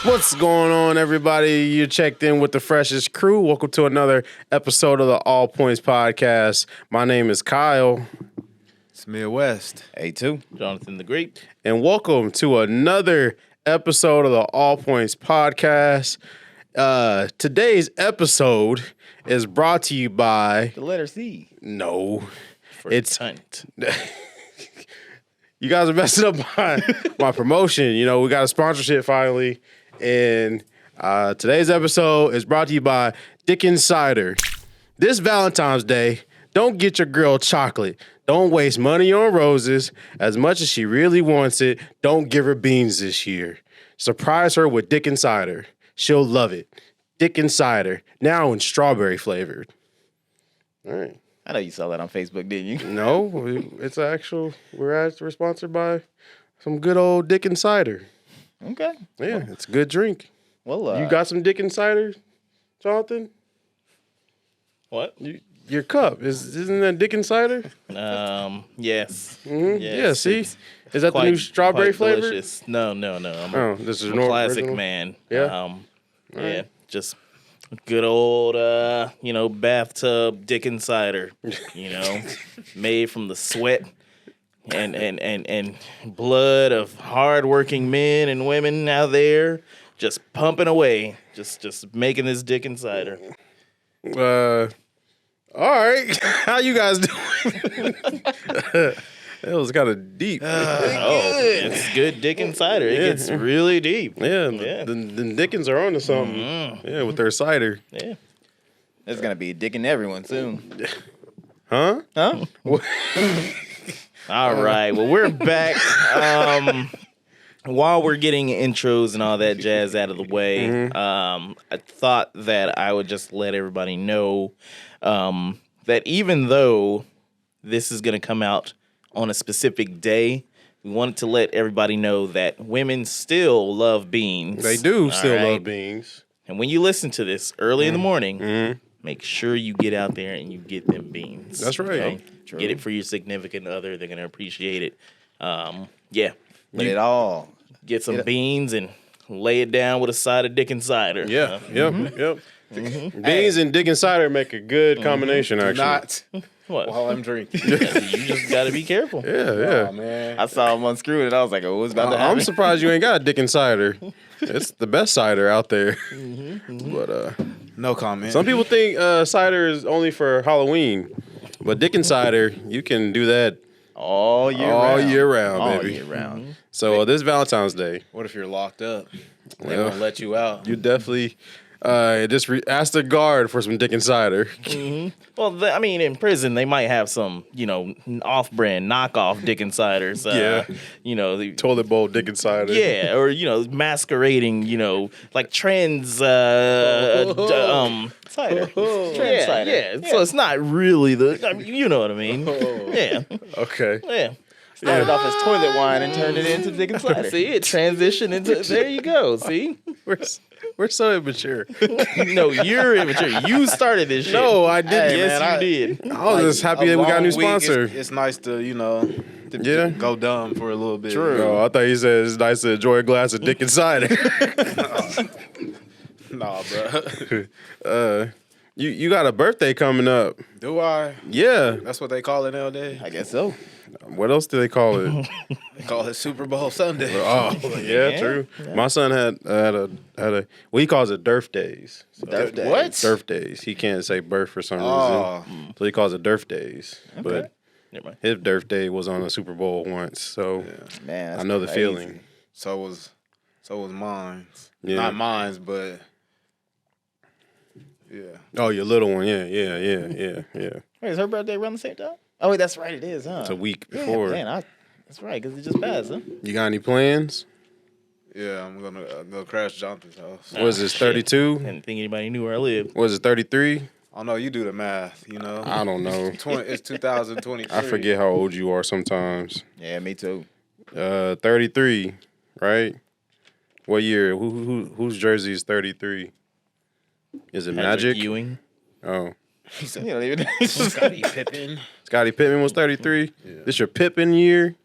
What's going on, everybody? You checked in with the freshest crew. Welcome to another episode of the All Points Podcast. My name is Kyle. Smith West. A2. Jonathan the Great. And welcome to another episode of the All Points Podcast. Today's episode is brought to you by... The letter C. No. For It's... Tunt. You guys are messing up my promotion. You know, we got a sponsorship finally. And today's episode is brought to you by Dickens Cider. This Valentine's Day, don't get your girl chocolate. Don't waste money on roses. As much as she really wants it, don't give her beans this year. Surprise her with Dickens Cider. She'll love it. Dickens Cider, now in strawberry flavored. All right. I know you saw that on Facebook, didn't you? No, it's actual. We're sponsored by some good old Dickens Cider. Okay. Yeah, it's a good drink. Well, You got some Dickens Cider, Jonathan? What? Your cup isn't that Dickens Cider? Yes. Mm-hmm. Yes, Yeah. See, it's is that the new strawberry quite flavor? delicious. No. Oh, this is I'm a normal classic original? man. Yeah? Yeah. Just good old, bathtub Dickens cider. Made from the sweat and blood of hardworking men and women out there, just pumping away, just making this Dickens cider. All right. How you guys doing? That was kind of deep. It's good Dickens cider. It gets really deep. Yeah, Yeah. the Dickens are onto something. Yeah, with their cider. Yeah. there's going to be a dick in everyone soon. Huh? Huh? All right. Well, we're back. While we're getting intros and all that jazz out of the way, I thought that I would just let everybody know that even though this is going to come out on a specific day, we wanted to let everybody know that women still love beans. They do All still right? love beans. And when you listen to this early in the morning, make sure you get out there and you get them beans. That's right. True. Get it for your significant other. They're going to appreciate it. Yeah. Let it all. Get some beans and lay it down with a side of Dickens cider. Yeah, yep. Beans and Dickens cider make a good combination, actually. Not What? while I'm drinking. You just got to be careful. Yeah. Oh, man. I saw him unscrew it, and I was like, oh, what's about to I'm happen? surprised you ain't got a Dickens cider. It's the best cider out there. But No comment. some people think cider is only for Halloween. But Dickens cider, you can do that All year all round. year round, All baby. year round. So this Valentine's Day, What if you're locked up? They Well, won't let you out. you definitely just ask the guard for some Dickens cider. Well, in prison, they might have some, off-brand, knockoff Dickens ciders. Yeah. Toilet bowl Dickens cider. Yeah, or, masquerading, like trans cider. Trans cider. Yeah. So it's not really you know what I mean. Yeah. Okay. Yeah. Started off as toilet wine and turned it into Dickens cider. See, it transitioned into, there you go, see? We're so immature. No, you're immature. You started this shit. No, I didn't. Hey, Yes, man, you did. I was just happy that we got a new long week, sponsor. It's nice to, Yeah. go dumb for a little bit. Oh, I thought you said it's nice to enjoy a glass of Dickens cider. Nah, bro. You got a birthday coming up. Do I? Yeah. That's what they call it nowadays. I guess so. What else do they call it? They call it Super Bowl Sunday. Oh, yeah, true. My son had a well, he calls it Durf Days. So Durf Days. What? Durf Days. He can't say birth for some Oh. reason, so he calls it Durf Days. But Never mind. his Durf Day was on the Super Bowl once, so Man, that's I know the crazy. feeling. So was mine. Yeah. Not mine's, but yeah. Oh, your little one. Yeah. Wait, is her birthday around the same time? Oh, wait, that's right. It is, huh? It's a week Yeah, before. man, that's right, because it just passed, huh? You got any plans? Yeah, I'm gonna go crash Jonathan's house. What is this, shit. 32? Didn't think anybody knew where I lived. Was it 33? I know you do the math. I don't know. It's 2023. I forget how old you are sometimes. Yeah, me too. 33, right? What year? Whose jersey is 33? Is it Patrick Magic? Ewing. Oh, You don't even Scottie Pippen. Scottie Pippen was 33. This your Pippen year?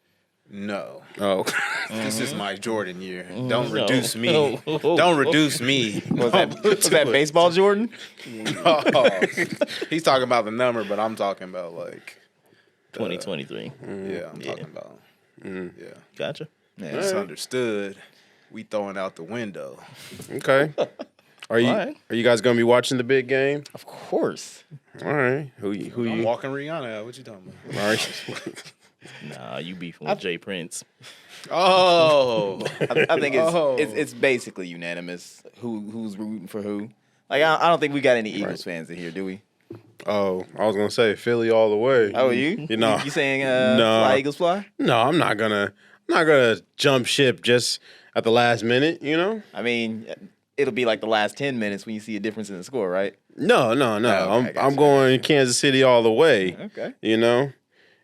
No. Oh, This is my Jordan year. Don't No. reduce me. Don't reduce me. Was that baseball Jordan? Oh, he's talking about the number, but I'm talking about like 2023. yeah, I'm talking about yeah. Gotcha. Yeah. Misunderstood. We throwing out the window. okay. Are you guys gonna be watching the big game? Of course. All right. Who I'm you? walking Rihanna out. What you talking about? All right. Nah, you beefing with Jay Prince. Oh, I think it's, Oh. it's basically unanimous. Who's rooting for who? Like I don't think we got any Eagles fans in here, do we? Oh, I was gonna say Philly all the way. Oh, you? You know, You saying No. fly Eagles fly? no, I'm not gonna jump ship just at the last minute. You know. I mean, it'll be like the last 10 minutes when you see a difference in the score, right? No. Oh, okay, I'm going Kansas City all the way. Okay. You know.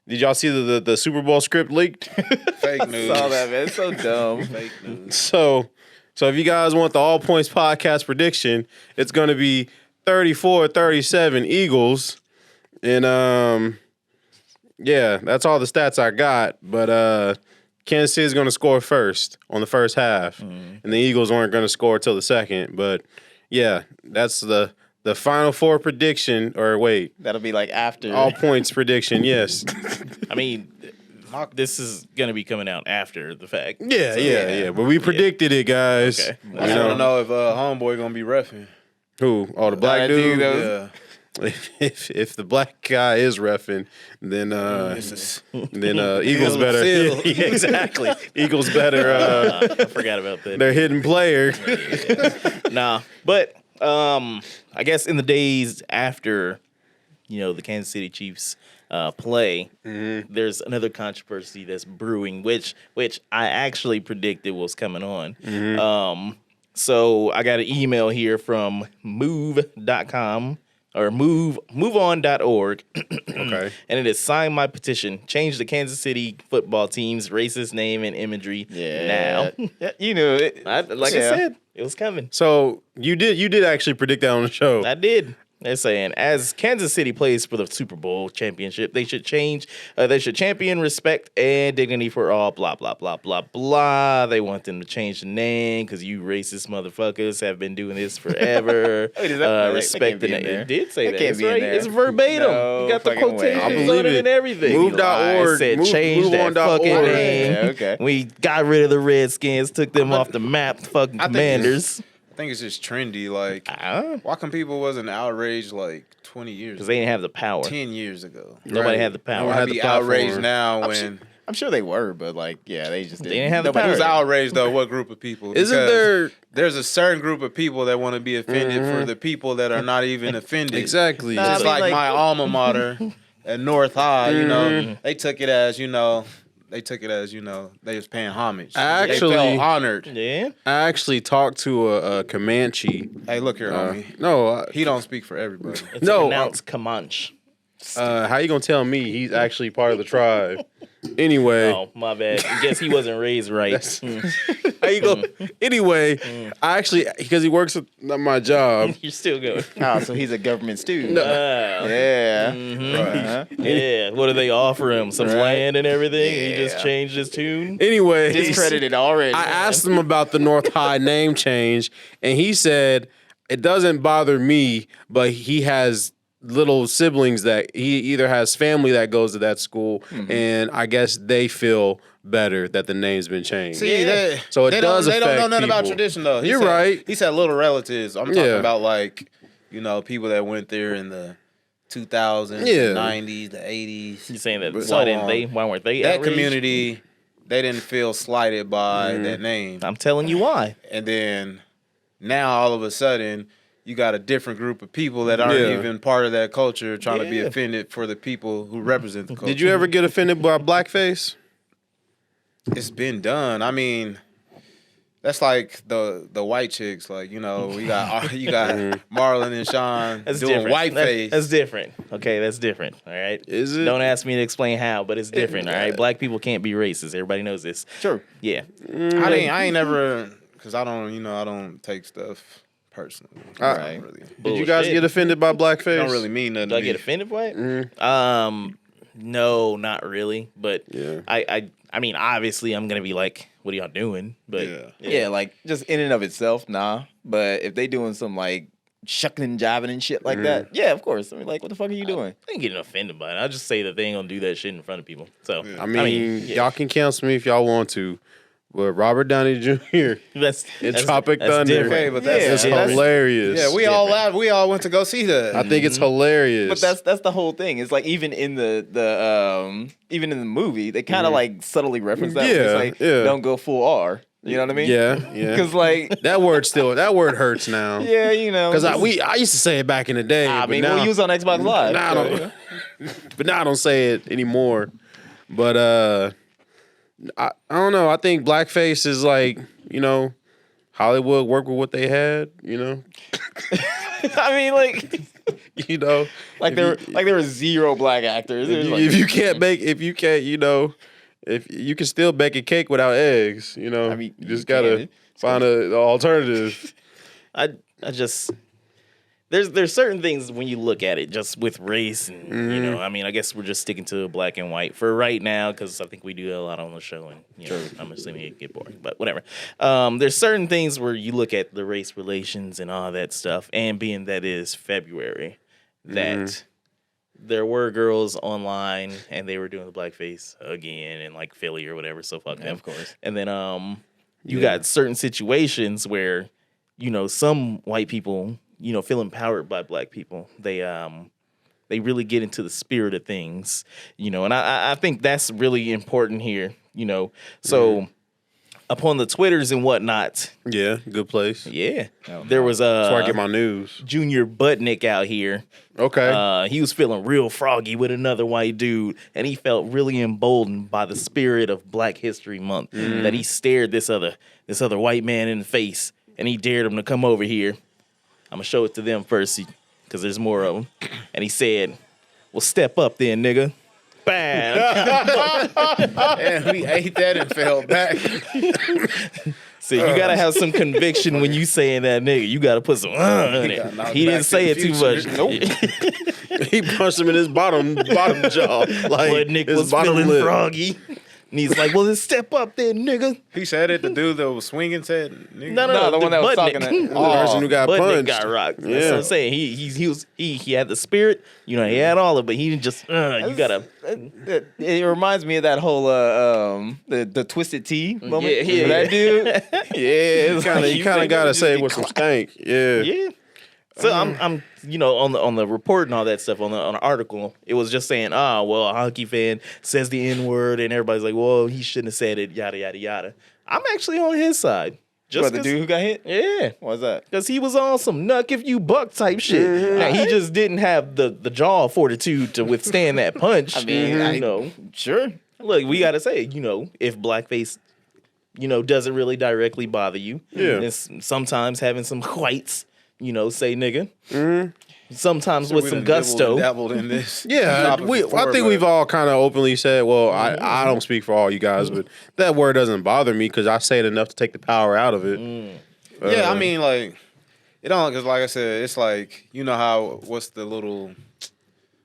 Did y'all see the Super Bowl script leaked? fake news. Saw that, man. It's so dumb. Fake news. So if you guys want the All Points podcast prediction, it's going to be 34-37 Eagles. And yeah, that's all the stats I got. But Kansas City is going to score first on the first half, and the Eagles weren't going to score till the second. But yeah, that's the Final Four prediction. Or wait, That'll be like after. All Points prediction. Yes. I mean, this is gonna be coming out after the fact. Yeah. But we predicted it, guys. Okay. You I don't know if homeboy gonna be reffing. Who? Oh, the black dude. Yeah. If the black guy is reffing, then Eagles better. Phil. Yeah, exactly. Eagles better. I forgot about that. Their hidden player. Nah, but I guess in the days after, the Kansas City Chiefs play, there's another controversy that's brewing, which I actually predicted was coming on. So I got an email here from move.com or moveon.org. Okay. And it is sign my petition. Change the Kansas City football team's racist name and imagery now. Yeah, you knew it. I said, it was coming. So you did actually predict that on the show. I did. They're saying as Kansas City plays for the Super Bowl championship, they should champion respect and dignity for all. Blah blah blah blah blah. They want them to change the name because you racist motherfuckers have been doing this forever. Wait, is that respect the name. It did say that. can't It's be in right. there. It's verbatim. No You got the fucking way. I quotations believe on it it. and everything. Move.org. It said Move- change that moveon.org. fucking name. Yeah, okay. We got rid of the Redskins, took them off the map. Fucking I think Commanders. I think it's just trendy. Like, Because why come people wasn't outraged like 20 years ago? they didn't have the power. 10 years ago? Nobody Right. had the power. Nobody I'd had be the platform. outraged now when... I'm sure they were, but like, yeah, they just didn't have the nobody- power. Who's outraged though? What group of people? Isn't Because there There's a certain group of people that want to be offended for the people that are not even offended. exactly? Nah, Just I mean, like like- my alma mater at North High, they took it as they was paying homage. Actually- they felt honored. Yeah. I actually talked to a Comanche. Hey, look here, homie. No, He don't speak for everybody. It's No, pronounced Comanche. how you gonna tell me he's actually part of the tribe? Anyway, Oh, my bad. I guess he wasn't raised right. Mm. how you go? Anyway, I actually because he works at my job. You're still going. Oh, so he's a government student. Yeah. Yeah. Right. Yeah. What do they offer him? Some Right. land and everything? He just Yeah. changed his tune? Anyway, Discredited already. I asked him about the North High name change, and he said it doesn't bother me, but he has little siblings that he either has family that goes to that school, and I guess they feel better that the name's been changed. See, they, So it they does don't, they don't know affect nothing about people. tradition though. You're right. He said little relatives. I'm talking Yeah. about like, people that went there in the 2000s, Yeah. the 90s, the 80s. You saying that So why weren't they That outraged? community, they didn't feel slighted by that name. I'm telling you why. And then now all of a sudden you got a different group of people that aren't Yeah. even part of that culture trying to be Yeah. offended for the people who represent the culture. Did you ever get offended by blackface? It's been done. I mean, that's like the white chicks. Like, you got Marlon and Sean That's doing different. whiteface. That's different. Okay, that's different. All right. Is it? Don't ask me to explain how, but it's different. All right. Black people can't be racist. Everybody knows this. True. Yeah. I ain't never, because I don't take stuff personally. Right. Did you guys Bullshit. get offended by blackface? Don't really mean nothing Do to I me. get offended by it? No, not really. But Yeah. I I mean, obviously, I'm gonna be like, "What are y'all doing?" But Yeah, like just in and of itself, nah. But if they doing some like shucking and jiving and shit like that, yeah, of course. I mean, like, what the fuck are you doing? I ain't getting offended by it. I just say that they ain't gonna do that shit in front of people. So I mean, y'all can cancel me if y'all want to, but Robert Downey Jr. that's in Tropic Thunder. different. Okay, but that's It's Yeah, hilarious. yeah. We all laughed. We all went to go see that. I think it's hilarious. But that's the whole thing. It's like even in the even in the movie, they kind of like subtly reference that. Yeah, It's like yeah. don't go full R. You know what I mean? yeah. Because like That word hurts now. yeah, you know. Because I used to say it back in the day. I but mean, now, we use on Xbox Live. now I so, don't- you know. but now I don't say it anymore. But I don't know. I think blackface is like, Hollywood worked with what they had, I mean, like If there were zero black actors. It was like, if you can't, if you can still bake a cake without eggs, I mean, you just you gotta can. find an alternative. I just there's certain things when you look at it just with race and I mean I guess we're just sticking to black and white for right now because I think we do a lot on the show and I'm assuming it get boring, but whatever. There's certain things where you look at the race relations and all that stuff, and being that it is February, that there were girls online and they were doing the blackface again in like Philly or whatever, so fuck them. of course. And then you got certain situations where some white people feel empowered by black people. They really get into the spirit of things, and I think that's really important here, So upon the Twitters and whatnot, Yeah, good place. there was That's where I get my news. Junior Budnick out here. Okay. He was feeling real froggy with another white dude, and he felt really emboldened by the spirit of Black History Month. That he stared this other white man in the face, and he dared him to come over here. I'm gonna show it to them first, because there's more of them. And he said, "Well, step up then, nigga." Bam. And we ate that and fell back. So you gotta have some conviction when you saying that, nigga. You gotta put some in got it. knocked He didn't back say to it the too future. much. He punched him in his bottom jaw. Like Budnick his was bottom feeling lip. froggy. And he's like, "Well, then step up then, nigga." He said it. The dude that was swinging said, nigga. No, the one that was Budnick. talking. The person who got Budnick punched. got rocked. That's Yeah. what I'm saying. He had the spirit. He had all of it, but he didn't just. You gotta. It reminds me of that whole the Twisted Tea moment. Yeah. With that dude. Yeah, it's like, You kind of gotta say it with some stank. Yeah. Yeah. So I'm on the report and all that stuff on the article, it was just saying, well, a hockey fan says the N-word and everybody's like, well, he shouldn't have said it, yada yada yada. I'm actually on his side. Just What, the dude who got hit? Yeah. What's that? Because he was on some nuck if you buck type shit. Now, he just didn't have the jaw fortitude to withstand that punch. I mean, Sure. Look, we gotta say, if blackface, doesn't really directly bother you, Yeah. it's sometimes having some whites, say nigga. Sometimes with We some done dibbled gusto. and dabbled in this. Yeah, topic I before, think but- we've all kind of openly said, well, I don't speak for all you guys, but that word doesn't bother me because I say it enough to take the power out of it. Yeah, I mean, like, it don't, because like I said, it's like,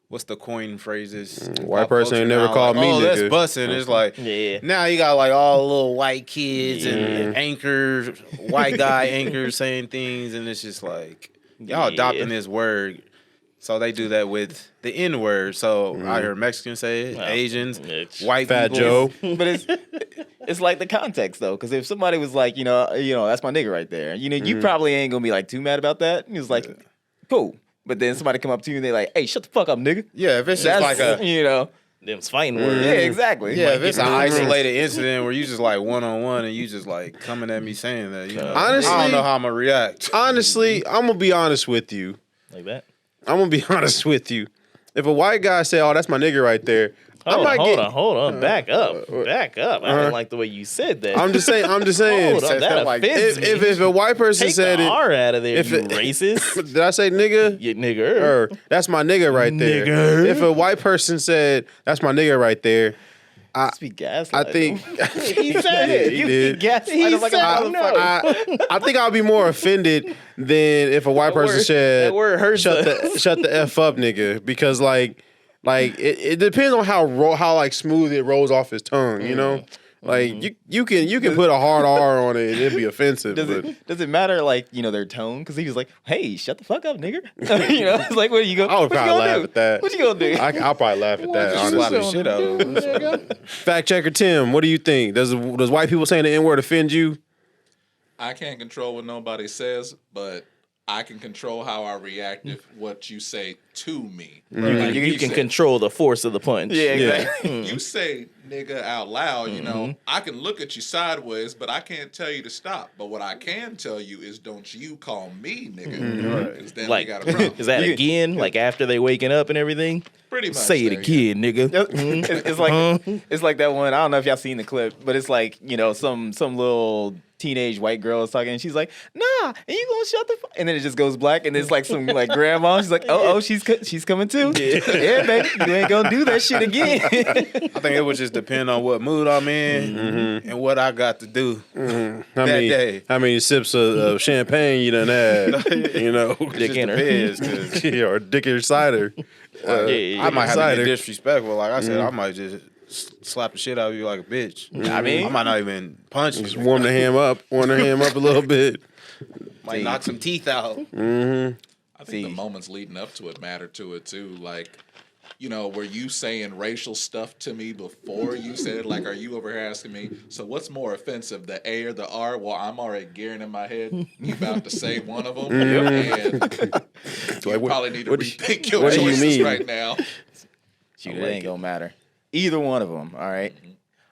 what's the coin phrases? in White pop person ain't culture never now, called like, me oh, that's nigga. busting. It's like, Yeah. now you got like all the little white kids and anchors, white guy anchors saying things, and it's just like, y'all adopting this word. So they do that with the N word. So I heard Mexicans say it, Asians, it's white Fat people. Joe. But it's like the context though, because if somebody was like, that's my nigga right there, you probably ain't gonna be like too mad about that. And he was like, cool. But then somebody come up to you and they like, hey, shut the fuck up, nigga. Yeah, if it's That's just like a Them's fighting words. yeah, exactly. Yeah, if it's an Mhm. isolated incident where you just like one-on-one and you just like coming at me saying that, Honestly- I don't know how I'm gonna react. Honestly, I'm gonna be honest with you. Like that. I'm gonna be honest with you. If a white guy say, "Oh, that's my nigga right there," Hold might on. Back up. Back up. I didn't like the way you said that. I'm just saying. Hold Says on, that that like- offends me. If a white person Take said the it, R out of there, if you it- racist. did I say nigga? You nigger. Or that's my nigga right there. Nigger. If a white person said that's my nigga right there, Speak gas. I think He said it. he did. He He said no. I think I'll be more offended than if a white person word- said that word hurts shut us." the F up, nigga. Because like Like it depends on how like smooth it rolls off his tongue. You know, like you can put a hard R on it and it'd be offensive. Does it matter like their tone? Because he was like, "Hey, shut the fuck up, nigga." It's like, what are you going? I would probably laugh at that. What you gonna do? I'll probably laugh at that. Slap the Honestly, shit out of him. fact checker Tim, what do you think? Does white people saying the N word offend you? I can't control what nobody says, but I can control how I react if what you say to me. Like, You can say- control the force of the punch. Yeah, exactly. You say nigga out loud, you know, I can look at you sideways, but I can't tell you to stop. But what I can tell you is don't you call me nigga. Because then we Like, got a problem. is that again? Like after they waking up and everything? Pretty much. Say it there, again, nigga. It's like that one. I don't know if y'all seen the clip, but it's like some little teenage white girl is talking, and she's like, "Nah, and you gonna shut the fuck?" And then it just goes black, and it's like some like grandma. She's like, "Oh, she's coming too. Yeah, baby, you ain't gonna do that shit again." I think it would just depend on what mood I'm in and what I got to do that day. How many sips of champagne you done had? You know, Dick in her. Depends, 'cause yeah, or dick or cider. I might have to cider. get disrespectful. Like I said, I might just slap the shit out of you like a bitch. I mean, I might not even punch Just you. warm the ham up a little bit. Might knock some teeth out. I think See. the moments leading up to it matter to it too. Like, were you saying racial stuff to me before you said it? Like, are you over here asking me, so what's more offensive, the A or the R? Well, I'm already gearing in my head. You about to say one of them. And you Like, probably need to what rethink your what do you choices mean? right now. shoot, it ain't gonna matter. Either one of them. All right.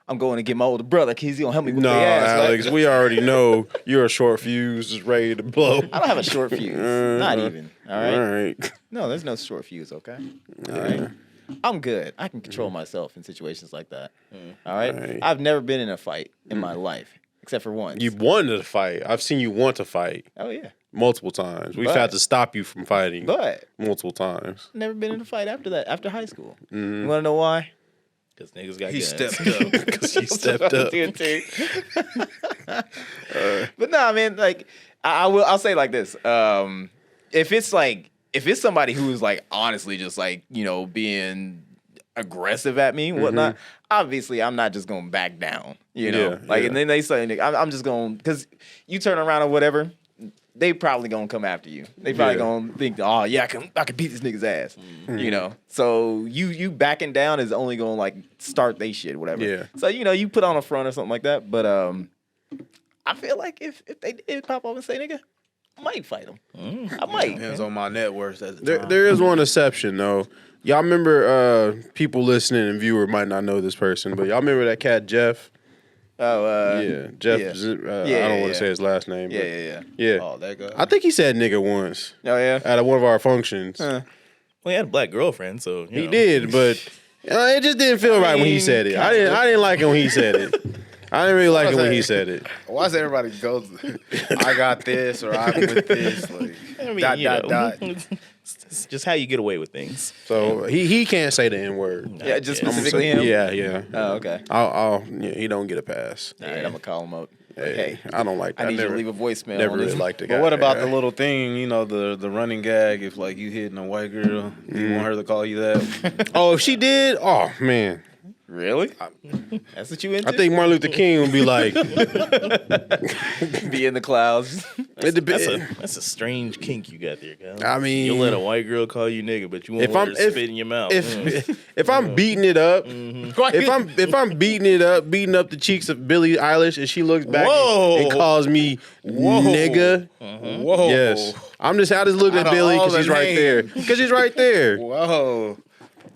I'm going to get my older brother because he's gonna help me with No, the ass. right? Alex, we already know you're a short fuse, just ready to blow. I don't have a short fuse. Not even. All right. All right. No, there's no short fuse. Okay. All right. I'm good. I can control myself in situations like that. All right? Right. I've never been in a fight in my life except for once. You wanted to fight. I've seen you want to fight Oh yeah. multiple times. We've But- had to stop you from fighting But multiple times. never been in a fight after that. After high school. You want to know why? Because niggas got He guns. stepped up. Because you stepped up. But no, man. Like I'll say it like this. If it's somebody who's like honestly just like being aggressive at me and whatnot, obviously I'm not just gonna back down. Yeah, like yeah. and then they say I'm just gonna because you turn around or whatever. They probably gonna come after you. They probably Yeah. gonna think, oh yeah, I can beat this nigga's ass. So you backing down is only gonna like start they shit, whatever. Yeah. So you put on a front or something like that. But I feel like if they did pop up and say nigga, I might fight them. I might. Depends on my net worth at the There, time. there is one exception though. Y'all remember people listening and viewer might not know this person, but y'all remember that cat Jeff? Oh Yeah, Jeff. yeah. I Yeah, don't want yeah. to say his last name. yeah, but yeah. yeah. Oh, that guy. I think he said nigga once Oh yeah. at one of our functions. Huh. Well, he had a black girlfriend, so He did, but it just didn't feel right when he mean, said it. I didn't like it when he said it. I didn't really like it when he saying. said it. Why does everybody go? I got this or I'm with this. Like, I mean, dot. It's just how you get away with things. So he can't say the N word. Yeah, just Yeah. specifically him. Yeah. Oh okay. He don't get a pass. All right, I'm gonna call him out. Hey, I don't like that. I need you never, to leave a voicemail. never on really this. liked it. But what about the little thing? The running gag. If like you hitting a white girl, you want her to call you that? Oh, if she did, oh man, Really? That's what you into? I think Martin Luther King would be like, be in the clouds. it dep- That's a strange kink you got there, guys. I mean- you'll let a white girl call you nigga, but you won't If let I'm- her if- spit in your mouth. if I'm beating it up, if I'm beating it up, beating up the cheeks of Billie Eilish, and she looks back Whoa. and calls me nigga, Whoa. yes, I just look Out at of Billie all because the she's right there, names. because she's right there. Whoa.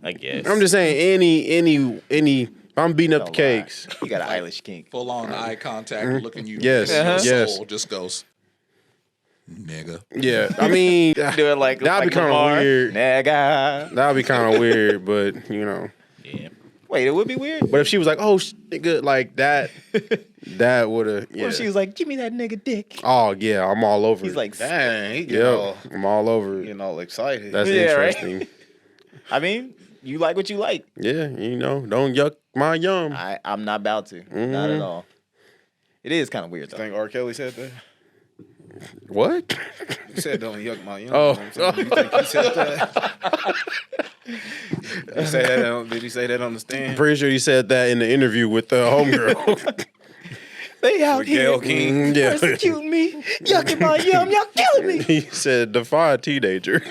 I guess. I'm just saying any. If I'm beating up the Don't lie. cakes. You got an Eilish kink. Full on eye contact, looking you. Yes, in your yes. soul just goes, nigga. Yeah, I mean, Do it like that'd be kind of Lamar. weird. Nigga. That'd be kind of weird, but Yeah. Wait, it would be weird. But if she was like, "Oh, nigga," like that, that would have. Yeah. What if she was like, "Give me that nigga dick"? Oh yeah, I'm all over. He's it. like, Dang. He get Yep, all, I'm all over it. getting all excited. That's Yeah, right? interesting. I mean, you like what you like. Yeah, don't yuck my yum. I'm not about to. Not at all. It is kind of weird You though. think R. Kelly said that? What? You said don't yuck my yum. Oh. You know what I'm saying? You think he said that? Did he say that on the I'm stand? pretty sure he said that in the interview with the homegirl. They out With here Gayle King. Yeah. persecuting me, yucking my yum, y'all killing me. He said, defy a teenager.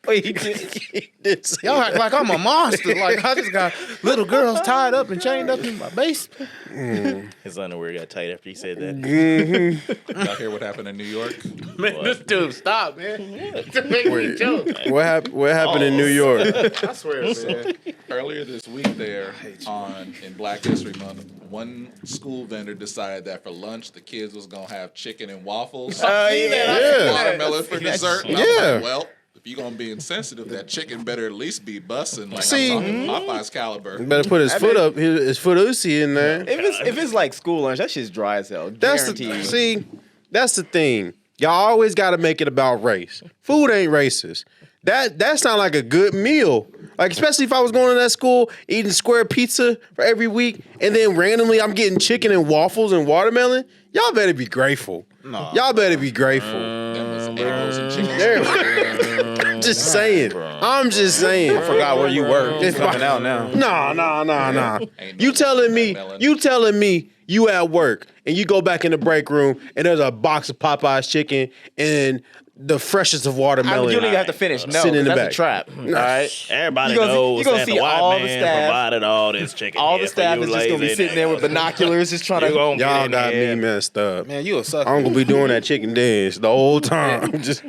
Wait, he did. He did say Y'all act like I'm a monster. Like I just got little girls tied up and chained up in my basement. His underwear got tight after he said that. Y'all hear what happened in New York? Man, this dude, stop, man. Wait, what happened in New York? I swear, man. Earlier this week, there in Black History Month, one school vendor decided that for lunch the kids was gonna have chicken and waffles, Yeah. watermelon for dessert. And I was Yeah. like, well, if you're gonna be insensitive, that chicken better at least be busting. Like See? I'm talking Popeye's caliber. Better put his foot up, his foot Uzi in there. If it's like school lunch, that shit's dry as hell. That's Guaranteed. that's the thing. Y'all always got to make it about race. Food ain't racist. That sound like a good meal. Like especially if I was going to that school eating square pizza for every week, and then randomly I'm getting chicken and waffles and watermelon. Y'all better be grateful. No. Y'all better be grateful. Them was egos and chicken. I'm just saying. I'm just saying. I forgot where you were. It's coming out now. Nah. Ain't You no telling me watermelon. you at work and you go back in the break room and there's a box of Popeye's chicken and the freshest of You watermelon. don't even have to finish. No, Sitting in the that's back. a trap. All right. Everybody You gonna see- knows you gonna that see the white all the man staff- provided all this chicken. All here the for staff you is just gonna be lazy sitting there with niggas. binoculars, just trying You to. gonna get Y'all in got there. me messed up. Man, you a sucker. I'm gonna be doing that chicken dance the whole time. Just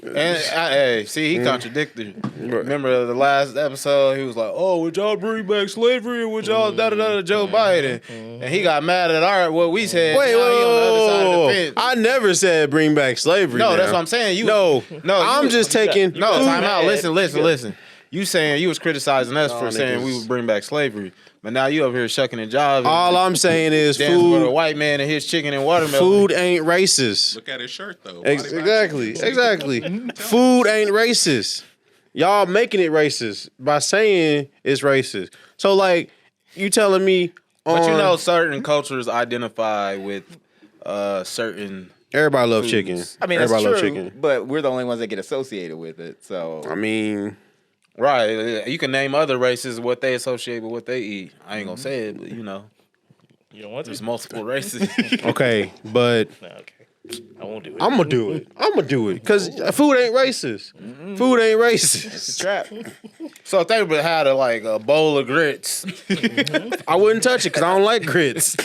Hey, see, he contradicted. Remember the last episode? He was like, "Oh, would y'all bring back slavery? Or would y'all da da da Joe Biden?" And he got mad at what we said. wait, Now he on the other side of the whoa. fence. I never said bring back slavery. No, now. that's what I'm saying. No, I'm you- just taking. No, food- time out. mad. Listen. You saying you was criticizing us for saying we niggas. would bring back slavery, but now you over here shucking and jiving. All I'm saying is dancing for the food. white man and his chicken and watermelon. Food ain't racist. Look at his shirt though. Body by Exactly. chicken. Exactly. Food ain't racist. Y'all making it racist by saying it's racist. So like, you telling me? But you on- know, certain cultures identify with certain. everybody love foods. chicken. I mean, that's everybody true, love chicken. but we're the only ones that get associated with it. So I mean, Right. You can name other races what they associate with what they eat. I ain't gonna say it, but you know, You don't want there's to? multiple races. okay, but No, okay. I won't do it. I'm gonna do it. I'm gonna do it because food ain't racist. Food ain't it's a racist. trap. So if they would had a bowl of grits, I wouldn't touch it because I don't like grits.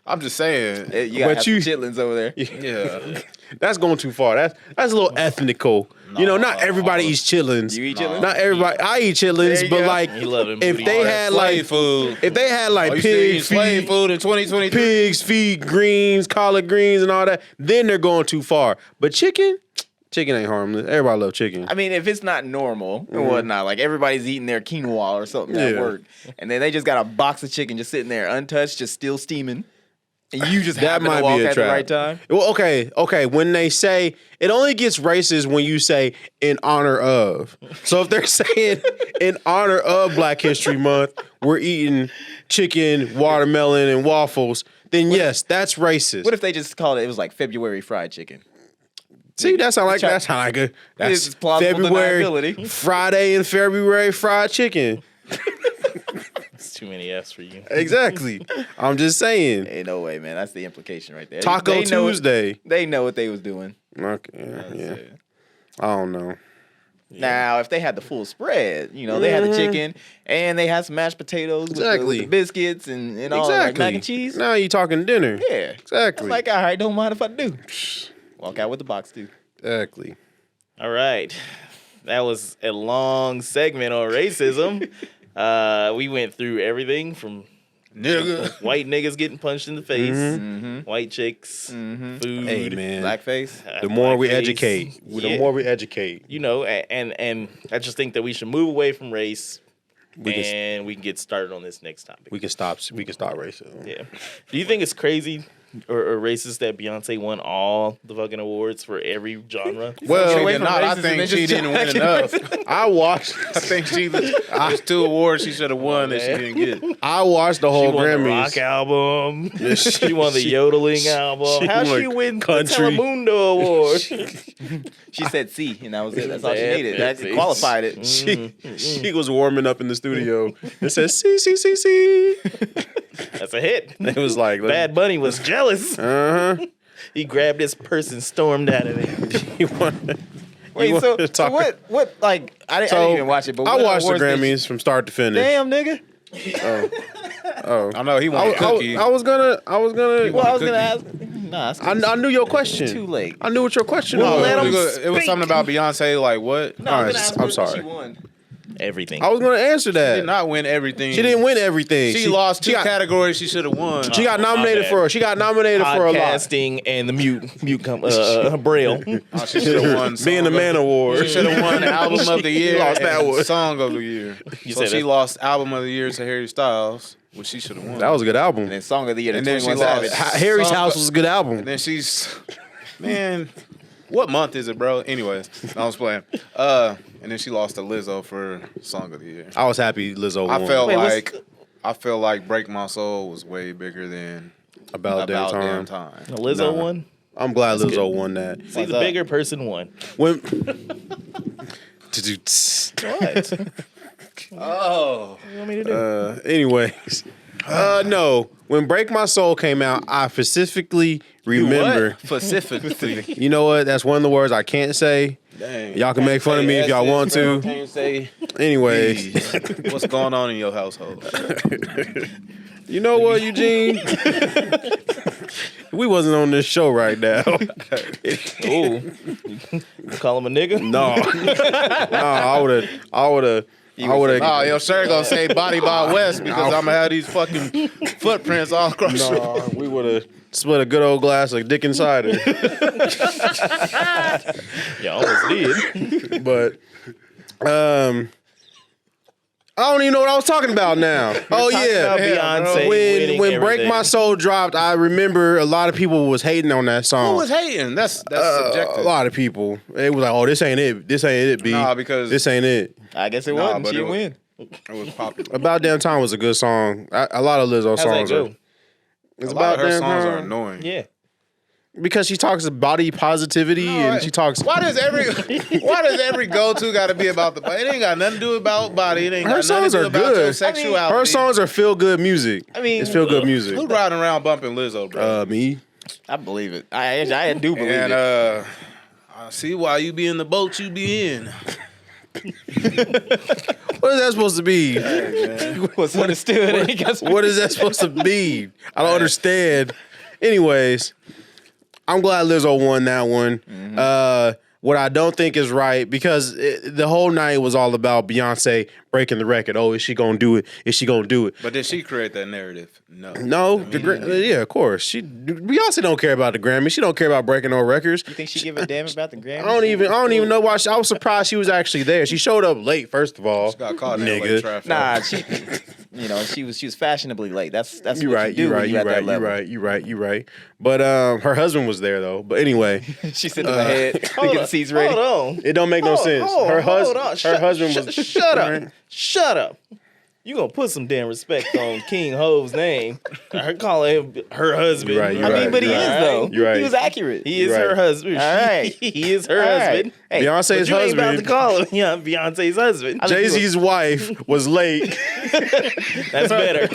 I'm just saying. You got But you you- chitlins over there. Yeah. That's going too far. That's a little ethnical. You know, not everybody eats chitlins. You eat chitlins? Not everybody. I eat There chitlins, you but go. like He love them if booty they parts. had Slave like food. if they had like Oh, you still eating pig slave feet, food in 2023? pigs feet, greens, collard greens, and all that, then they're going too far. But chicken ain't harmless. Everybody love chicken. I mean, if it's not normal and whatnot, like everybody's eating their quinoa or something at Yeah. work, and then they just got a box of chicken just sitting there untouched, just still steaming, and you just That happen might to walk be a at trap. the right time. Well, okay. When they say it only gets racist when you say in honor of. So if they're saying in honor of Black History Month, we're eating chicken, watermelon, and waffles, then yes, that's racist. What if they just called it? It was like February fried chicken. See, that sound like Try- a that's It's plausible February deniability. Friday and February fried chicken. It's too many F's for you. Exactly. I'm just saying. Ain't no way, man. That's the implication right there. Taco They know Tuesday. They know what they was doing. Okay, yeah. I don't know. Now, if they had the full spread, you know, they had the chicken and they had some mashed potatoes with, Exactly. the biscuits and all like mac and cheese. Now you talking dinner. Yeah. Exactly. I'm like, all right, don't mind if I do. Walk out with the box, too. Exactly. All right. That was a long segment on racism. We went through everything from Nigga. white niggas getting punched in the face, Mm-hmm. white chicks, food. Hey man, Blackface. the more we blackface. educate, the Yeah. more we educate, You know, and I just think that we should move away from race we can and we can get started on this next topic. we can stop racism. Yeah. Do you think it's crazy or racist that Beyonce won all the fucking awards for every genre? Well, she away did from not. I racism think and she just didn't win jacking. enough. I watched. I think there's 2 awards she should have won that she didn't get. I watched the She whole won the Grammys. rock album. She won the yodeling album. How won she win the country. Telemundo Award? She said C, and that was it. That's all she That's needed. it. That qualified it. She was warming up in the studio. It said C C C C. That's a hit. It was like Bad Bunny was jealous. Uh huh. He grabbed his purse and stormed out of there. Wait, so what? Like, I didn't even watch it, but I what watched the awards did Grammys from start to finish. Damn, nigga. I know he won a cookie. I was gonna. Well, I was cookie. gonna ask. Nah, it's I knew your question. too late. I knew what your question No, was. let him it was something about Beyonce. Like what? No, All I was right, gonna ask I'm what sorry. she won. Everything. I was gonna answer that. She did not win everything. She didn't win everything. She lost 2 got, categories she should have won. She got nominated bad. for. She got nominated for a lot. Podcasting and the mute braille. Oh, she should have won. Being the Man Award. She should have won Album of the Year. lost that and one. Song of the Year. You So said she that- lost Album of the Year to Harry Styles, which she should have won. That was a good album. And then Song of the Year, And the then she 21 lost. Savage. Harry's Song- House was a good album. And then she's, man, what month is it, bro? Anyways, I was playing. And then she lost to Lizzo for Song of the Year. I was happy Lizzo won. I felt like "Break My Soul" was way bigger than About Damn Time. Time. Lizzo Nah. won. I'm glad Lizzo good. won that. See, the up? bigger person won. When What? Oh, You want me to do? anyways, no. When Break My Soul came out, I specifically remember. specifically. You know what? That's one of the words I can't say. Dang. Y'all can make fun of me if y'all want to. Can you say Anyways, what's going on in your household? you know what, Eugene? We wasn't on this show right now. Ooh. Call him a nigga? No, I would have. Oh, your shirt gonna say "Body by West" because I'm gonna have these fucking footprints all across. No, we would have split a good old glass of Dick Cider. You almost did. But I don't even know what I was talking about now. Oh yeah, about Beyonce winning when Break everything. My Soul dropped, I remember a lot of people was hating on that song. Who was hating? That's subjective. A lot of people. It was like, oh, this ain't it. This ain't it, B. Nah, because- this ain't it. I guess it Nah, wasn't. but She it didn't was- win. It was popular. About Damn Time was a good song. A lot of Lizzo How's that songs. go? It's A lot about of her Damn songs Time. are annoying. Yeah. Because she talks body positivity and she talks. Why does every go-to got to be about the body? It ain't got nothing to do about body. It ain't Her got nothing songs to do are about good. your sexuality. Her songs are feel good music. I mean, it's feel good music. Who riding around bumping Lizzo, bro? Me. I believe it. I do believe And it. I see why you be in the boat you be in. What is that supposed to be? What's understood? ain't got some- What is that supposed to be? I don't understand. Anyways, I'm glad Lizzo won that one. What I don't think is right, because the whole night was all about Beyonce breaking the record. Oh, is she gonna do it? Is she gonna do it? But did she create that narrative? No. No, yeah, of course. Beyonce don't care about the Grammy. She don't care about breaking no records. You think she give a damn about the Grammys? I don't even know why. I was surprised she was actually there. She showed up late, first of all. She got caught in Nigga. LA traffic. Nah, she was fashionably late. That's You're what right. you do You're when right. you You're at that right. You're level. right. You're right. But her husband was there though. But anyway, She's sitting in my head to get the seats ready. Hold on. it don't make no sense. Her husband was. Shut up. Shut up. You gonna put some damn respect on King Hove's name. Her calling him her husband. You're right, you're I mean, right, but he you're is right. though. You're right. He was accurate. He is You're her right. husband. All right. He is her All right. husband. Hey, Beyonce's But you ain't about to husband. call him Beyonce's husband. Jay-Z's wife was late. That's better.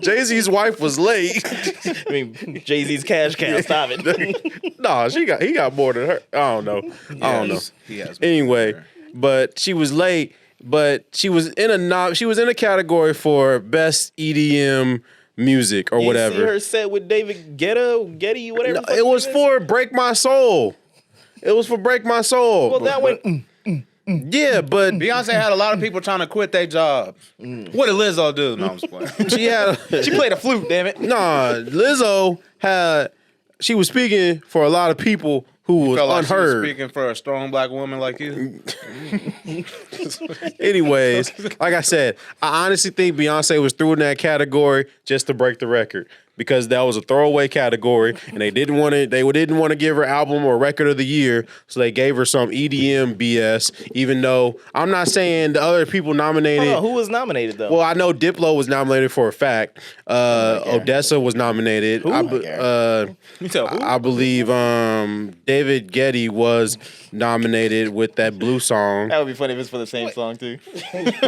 Jay-Z's wife was late. I mean, Jay-Z's cash cow. Stop it. No, he got more than her. I don't know. I don't know. He has. Anyway, but she was late. But she was in a category for best EDM music or You whatever. see her set with David Getty, whatever. No, the fuck it was his name for Break My Soul. It was for Break My Soul. is. Well, that went. Yeah, but Beyonce had a lot of people trying to quit their jobs. What did Lizzo do? No, I'm just playing. she had She played a flute, damn it. nah. Lizzo she was speaking for a lot of people who was Felt like she was unheard. speaking for a strong black woman like you. Anyways, like I said, I honestly think Beyonce was through in that category just to break the record. because that was a throwaway category, and they didn't want to give her album or record of the year, so they gave her some EDM BS. Even though I'm not saying the other people nominated. Hold on, who was nominated though? Well, I know Diplo was nominated for a fact. Odessa was nominated. You tell who? I believe David Getty was nominated with that Blue song. That would be funny if it's for the same song too.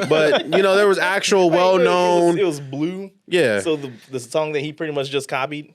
But there was actual well-known. It was Blue. Yeah. So the song that he pretty much just copied.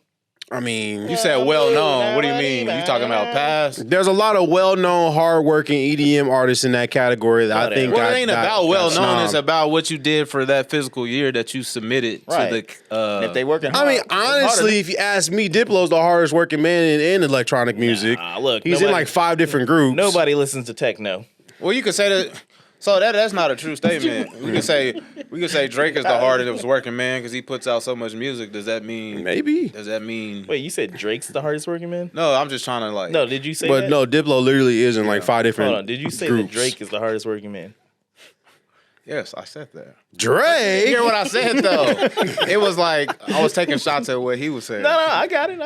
I mean, You said well known. What do you mean? You talking about past? there's a lot of well-known, hardworking EDM artists in that category that I think. Well, it ain't about well known. It's snobbed. about what you did for that physical year that you submitted Right. to the. And if they working I hard, mean, honestly, if you ask me, Diplo's the hardest working man in electronic music. Nah, look, he's in like 5 different groups. Nobody listens to techno. Well, you could say that. So that's not a true statement. We could say Drake is the hardest working man because he puts out so much music. Does that mean? Maybe. Does that mean? Wait, you said Drake's the hardest working man? No, I'm just trying to like. No, did you say But that? no, Diplo literally is in like 5 different. Hold on, did you say groups. that Drake is the hardest working man? Yes, I said that. Drake? You hear what I said though? It was like I was taking shots at what he was saying. No, I got it.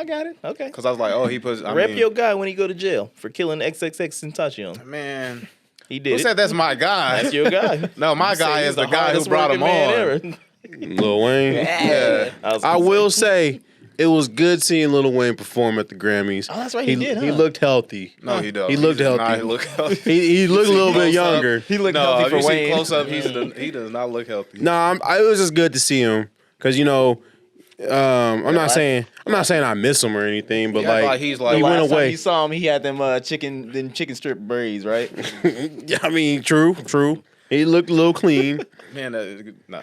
Okay. Because I was like, oh, he puts. I Rep mean, your guy when he go to jail for killing XXX Tentacion. man. He did Who it. said that's my guy? That's your guy. No, my You say guy he's is the guy who hardest brought him working man on. ever. Lil Wayne. Yeah. I will say it was good seeing Lil Wayne perform at the Grammys. Oh, that's right, he did, He huh? looked healthy. No, he don't. He looked does healthy. not look healthy. He looked a little bit close up. younger. he looked No, healthy if for you see Wayne. close up, he does not look healthy. No, it was just good to see him because I'm not saying I miss him or anything, but Yeah, like he's The like he last went time away. you saw him, he had them chicken strip braids, right? Yeah, I mean, true. He looked a little clean. man. Nah.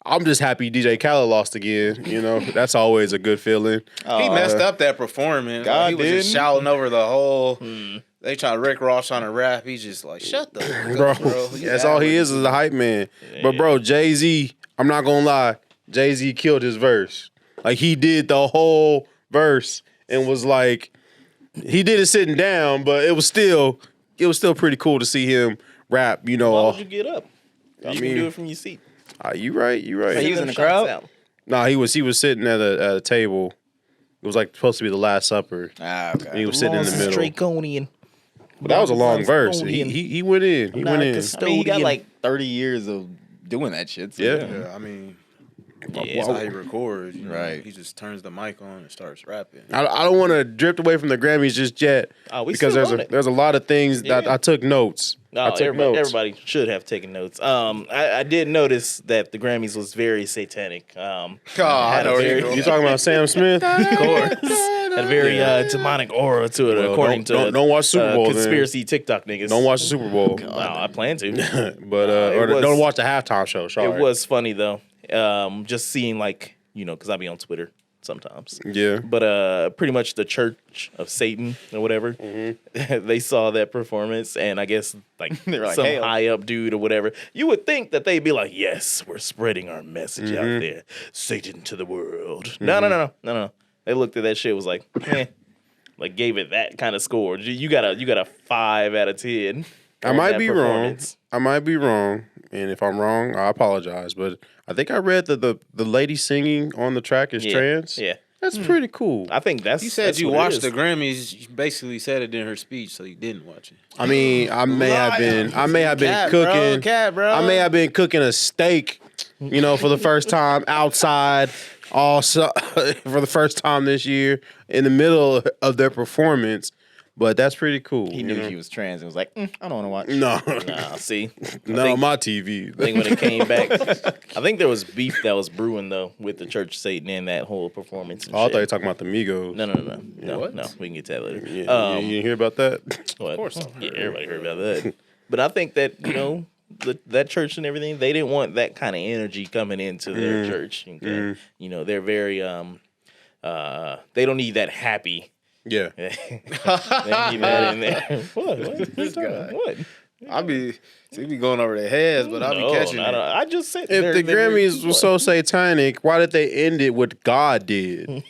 I'm just happy DJ Khaled lost again. That's always a good feeling. He messed up that performance. God He was just didn't. shouting over the whole. They try Rick Ross trying to rap. He's just like, shut the fuck Bro, up, bro. that's all he is a hype man. But bro, Jay-Z, I'm not gonna lie, Jay-Z killed his verse. Like he did the whole verse and was like, he did it sitting down, but it was still pretty cool to see him rap. Why would you get up? You can mean- do it from your seat. You right. He was in Send the them crowd? shots out. Nah, he was sitting at a table. It was like supposed to be the Last Supper. And he Okay. was sitting in the middle. Draconian. But that was a long verse. Custodian. He went in. He Not went a in. custodian. I mean, he got like 30 years of doing that shit. So Yeah. Yeah, I mean, Yeah. that's how he records. Right. He just turns the mic on and starts rapping. I don't want to drift away from the Grammys just yet We because still on it. there's a lot of things that Yeah. I took notes. No, I took notes. everybody should have taken notes. I did notice that the Grammys was very satanic. I had a know very, You talking about Sam Smith? of course, had a very demonic aura to it, Well, according to don't watch Super Bowl, then. conspiracy TikTok niggas. Don't watch the Super Bowl, No, I plan to. but it was- don't watch the halftime show. Sorry. It was funny though, just seeing because I be on Twitter sometimes. Yeah. But pretty much the Church of Satan or whatever, they saw that performance, and I guess They were like, some "Hey." high up dude or whatever. You would think that they'd be like, "Yes, we're spreading our message out there, Satan to the world." No. They looked at that shit, was like, gave it that kind of score. You got a 5 out of 10. I on might that be wrong. performance. I might be wrong, and if I'm wrong, I apologize. But I think I read that the lady singing on the track is trans. Yeah, That's pretty cool. I think that's. You said that's you what it watched is. the Grammys. You basically said it in her speech, so you didn't watch it. I mean, I may have been Cat, bro, cooking. cat, bro. I may have been cooking a steak, for the first time outside. Also, for the first time this year, in the middle of their performance. But that's pretty cool. He knew she was trans and was like, I don't want to watch. No, Nah, see, no, my TV. I think when it came back, I think there was beef that was brewing though with the Church of Satan and that whole performance. And Oh, I shit. thought you were talking about the Migos. No. We can get to that later. Yeah, you didn't hear about that? Of course, yeah, everybody heard about that. But I think that that church and everything, they didn't want that kind of energy coming into their church. Okay? They're very they don't need that happy. Yeah. They don't need that in there. What? What? I be going over their heads, but I be catching it. I just said If the Grammys were so satanic, why did they end it what God did?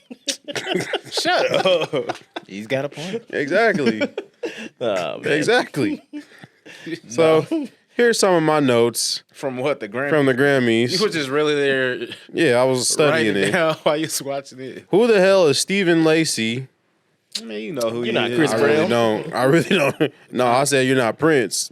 Shut up. He's got a point. Exactly. man. Exactly. So here's some of my notes From what the Grammy? from the You Grammys. was just really there Yeah, I was studying writing it. down while you was watching it. Who the hell is Stephen Lacey? I mean, you know who You're he not is. Chris I Brown. really don't. I really don't. No, I said you're not Prince.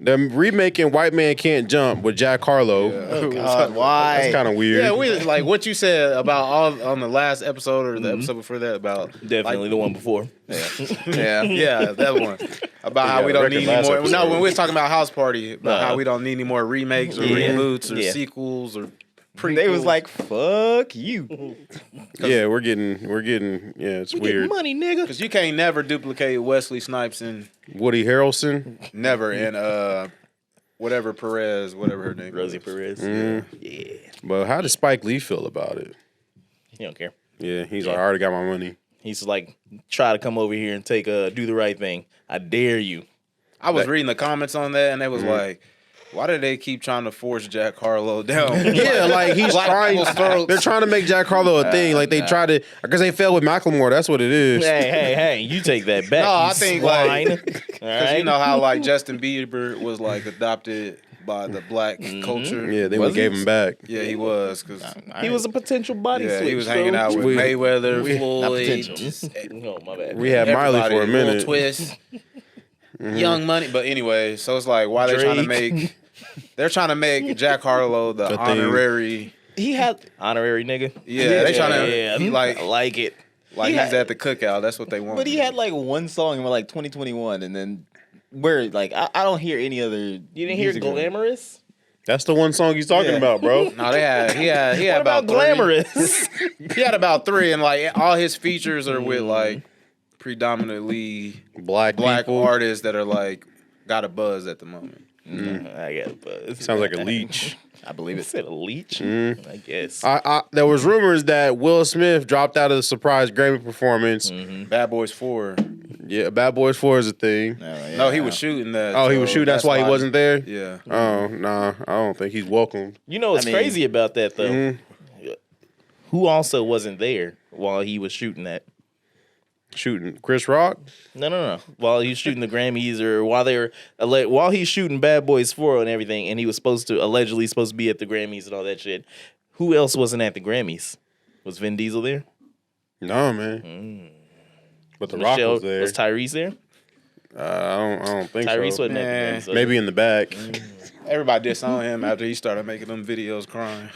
Them remaking White Man Can't Jump with Jack Harlow. Oh God, why? That's kind of weird. Yeah, we like what you said about all on the last episode or the episode before that about Definitely the one before. Yeah. yeah, that one about how we don't need any last more. No, episode. when we was talking about House Party, about how we don't need any more remakes or Yeah. reboots or Yeah. sequels or They was like, "Fuck you." Yeah, we're getting. Yeah, it's Get weird. money, nigga. because you can't never duplicate Wesley Snipes and Woody Harrelson. never and whatever Perez, whatever her name, Rosie was. Perez. Mm. Yeah. But how does Spike Lee feel about it? He don't care. Yeah, he's like, I already got my money. He's like, try to come over here and take do the right thing. I dare you. I was reading the comments on that, and they was like, "Why do they keep trying to force Jack Harlow down?" Yeah, like he's Black trying. people's throats. They're trying to make Jack Harlow a thing. Like they try to, because they failed with Macklemore. That's what it is. Hey, you take that back. No, you I think, swine. like, All Because right. you know how like Justin Bieber was like adopted by the black culture. Yeah, then Was we gave he? him back. Yeah, he was because He was a potential body yeah, switch. he was hanging out with We- Mayweather, we- Floyd, potential. just Oh, my bad. We had Miley everybody, for a Lil minute. Twist, Young Money. But anyway, so it's like why they trying to Drake. make they're trying to make Jack Harlow the thing. honorary. He had honorary nigga. Yeah, they trying to Yeah, he like I like it. like he he's had- at the cookout. That's what they want. But he had like one song in like 2021, and then where like I don't hear any other. You didn't hear music from him. Glamorous? That's the one song he's talking Yeah. about, bro. No, he had What about about three. Glamorous? He had about 3, and like all his features are with like predominantly Black people. artists that are like got a buzz at the moment. I got it, but Sounds like a leech. I believe It it. said a leech. I guess. There was rumors that Will Smith dropped out of the surprise Grammy performance. Bad Boys 4. Yeah, Bad Boys 4 is a thing. No, he was shooting that. Oh, he was so shooting. That's why he wasn't there. Yeah. Oh, nah, I don't think he's welcome. You know what's I mean- crazy about that though? Who also wasn't there while he was shooting that? Shooting Chris Rock. No. While he was shooting the Grammys, or while they were while he's shooting Bad Boys 4 and everything, and he was allegedly supposed to be at the Grammys and all that shit. Who else wasn't at the Grammys? Was Vin Diesel there? No, man. But the Rock Michelle- was there. Was Tyrese there? I don't think Tyrese so. wasn't at the Nah. Grammys. so- Maybe in the back. Everybody disowned him after he started making them videos crying.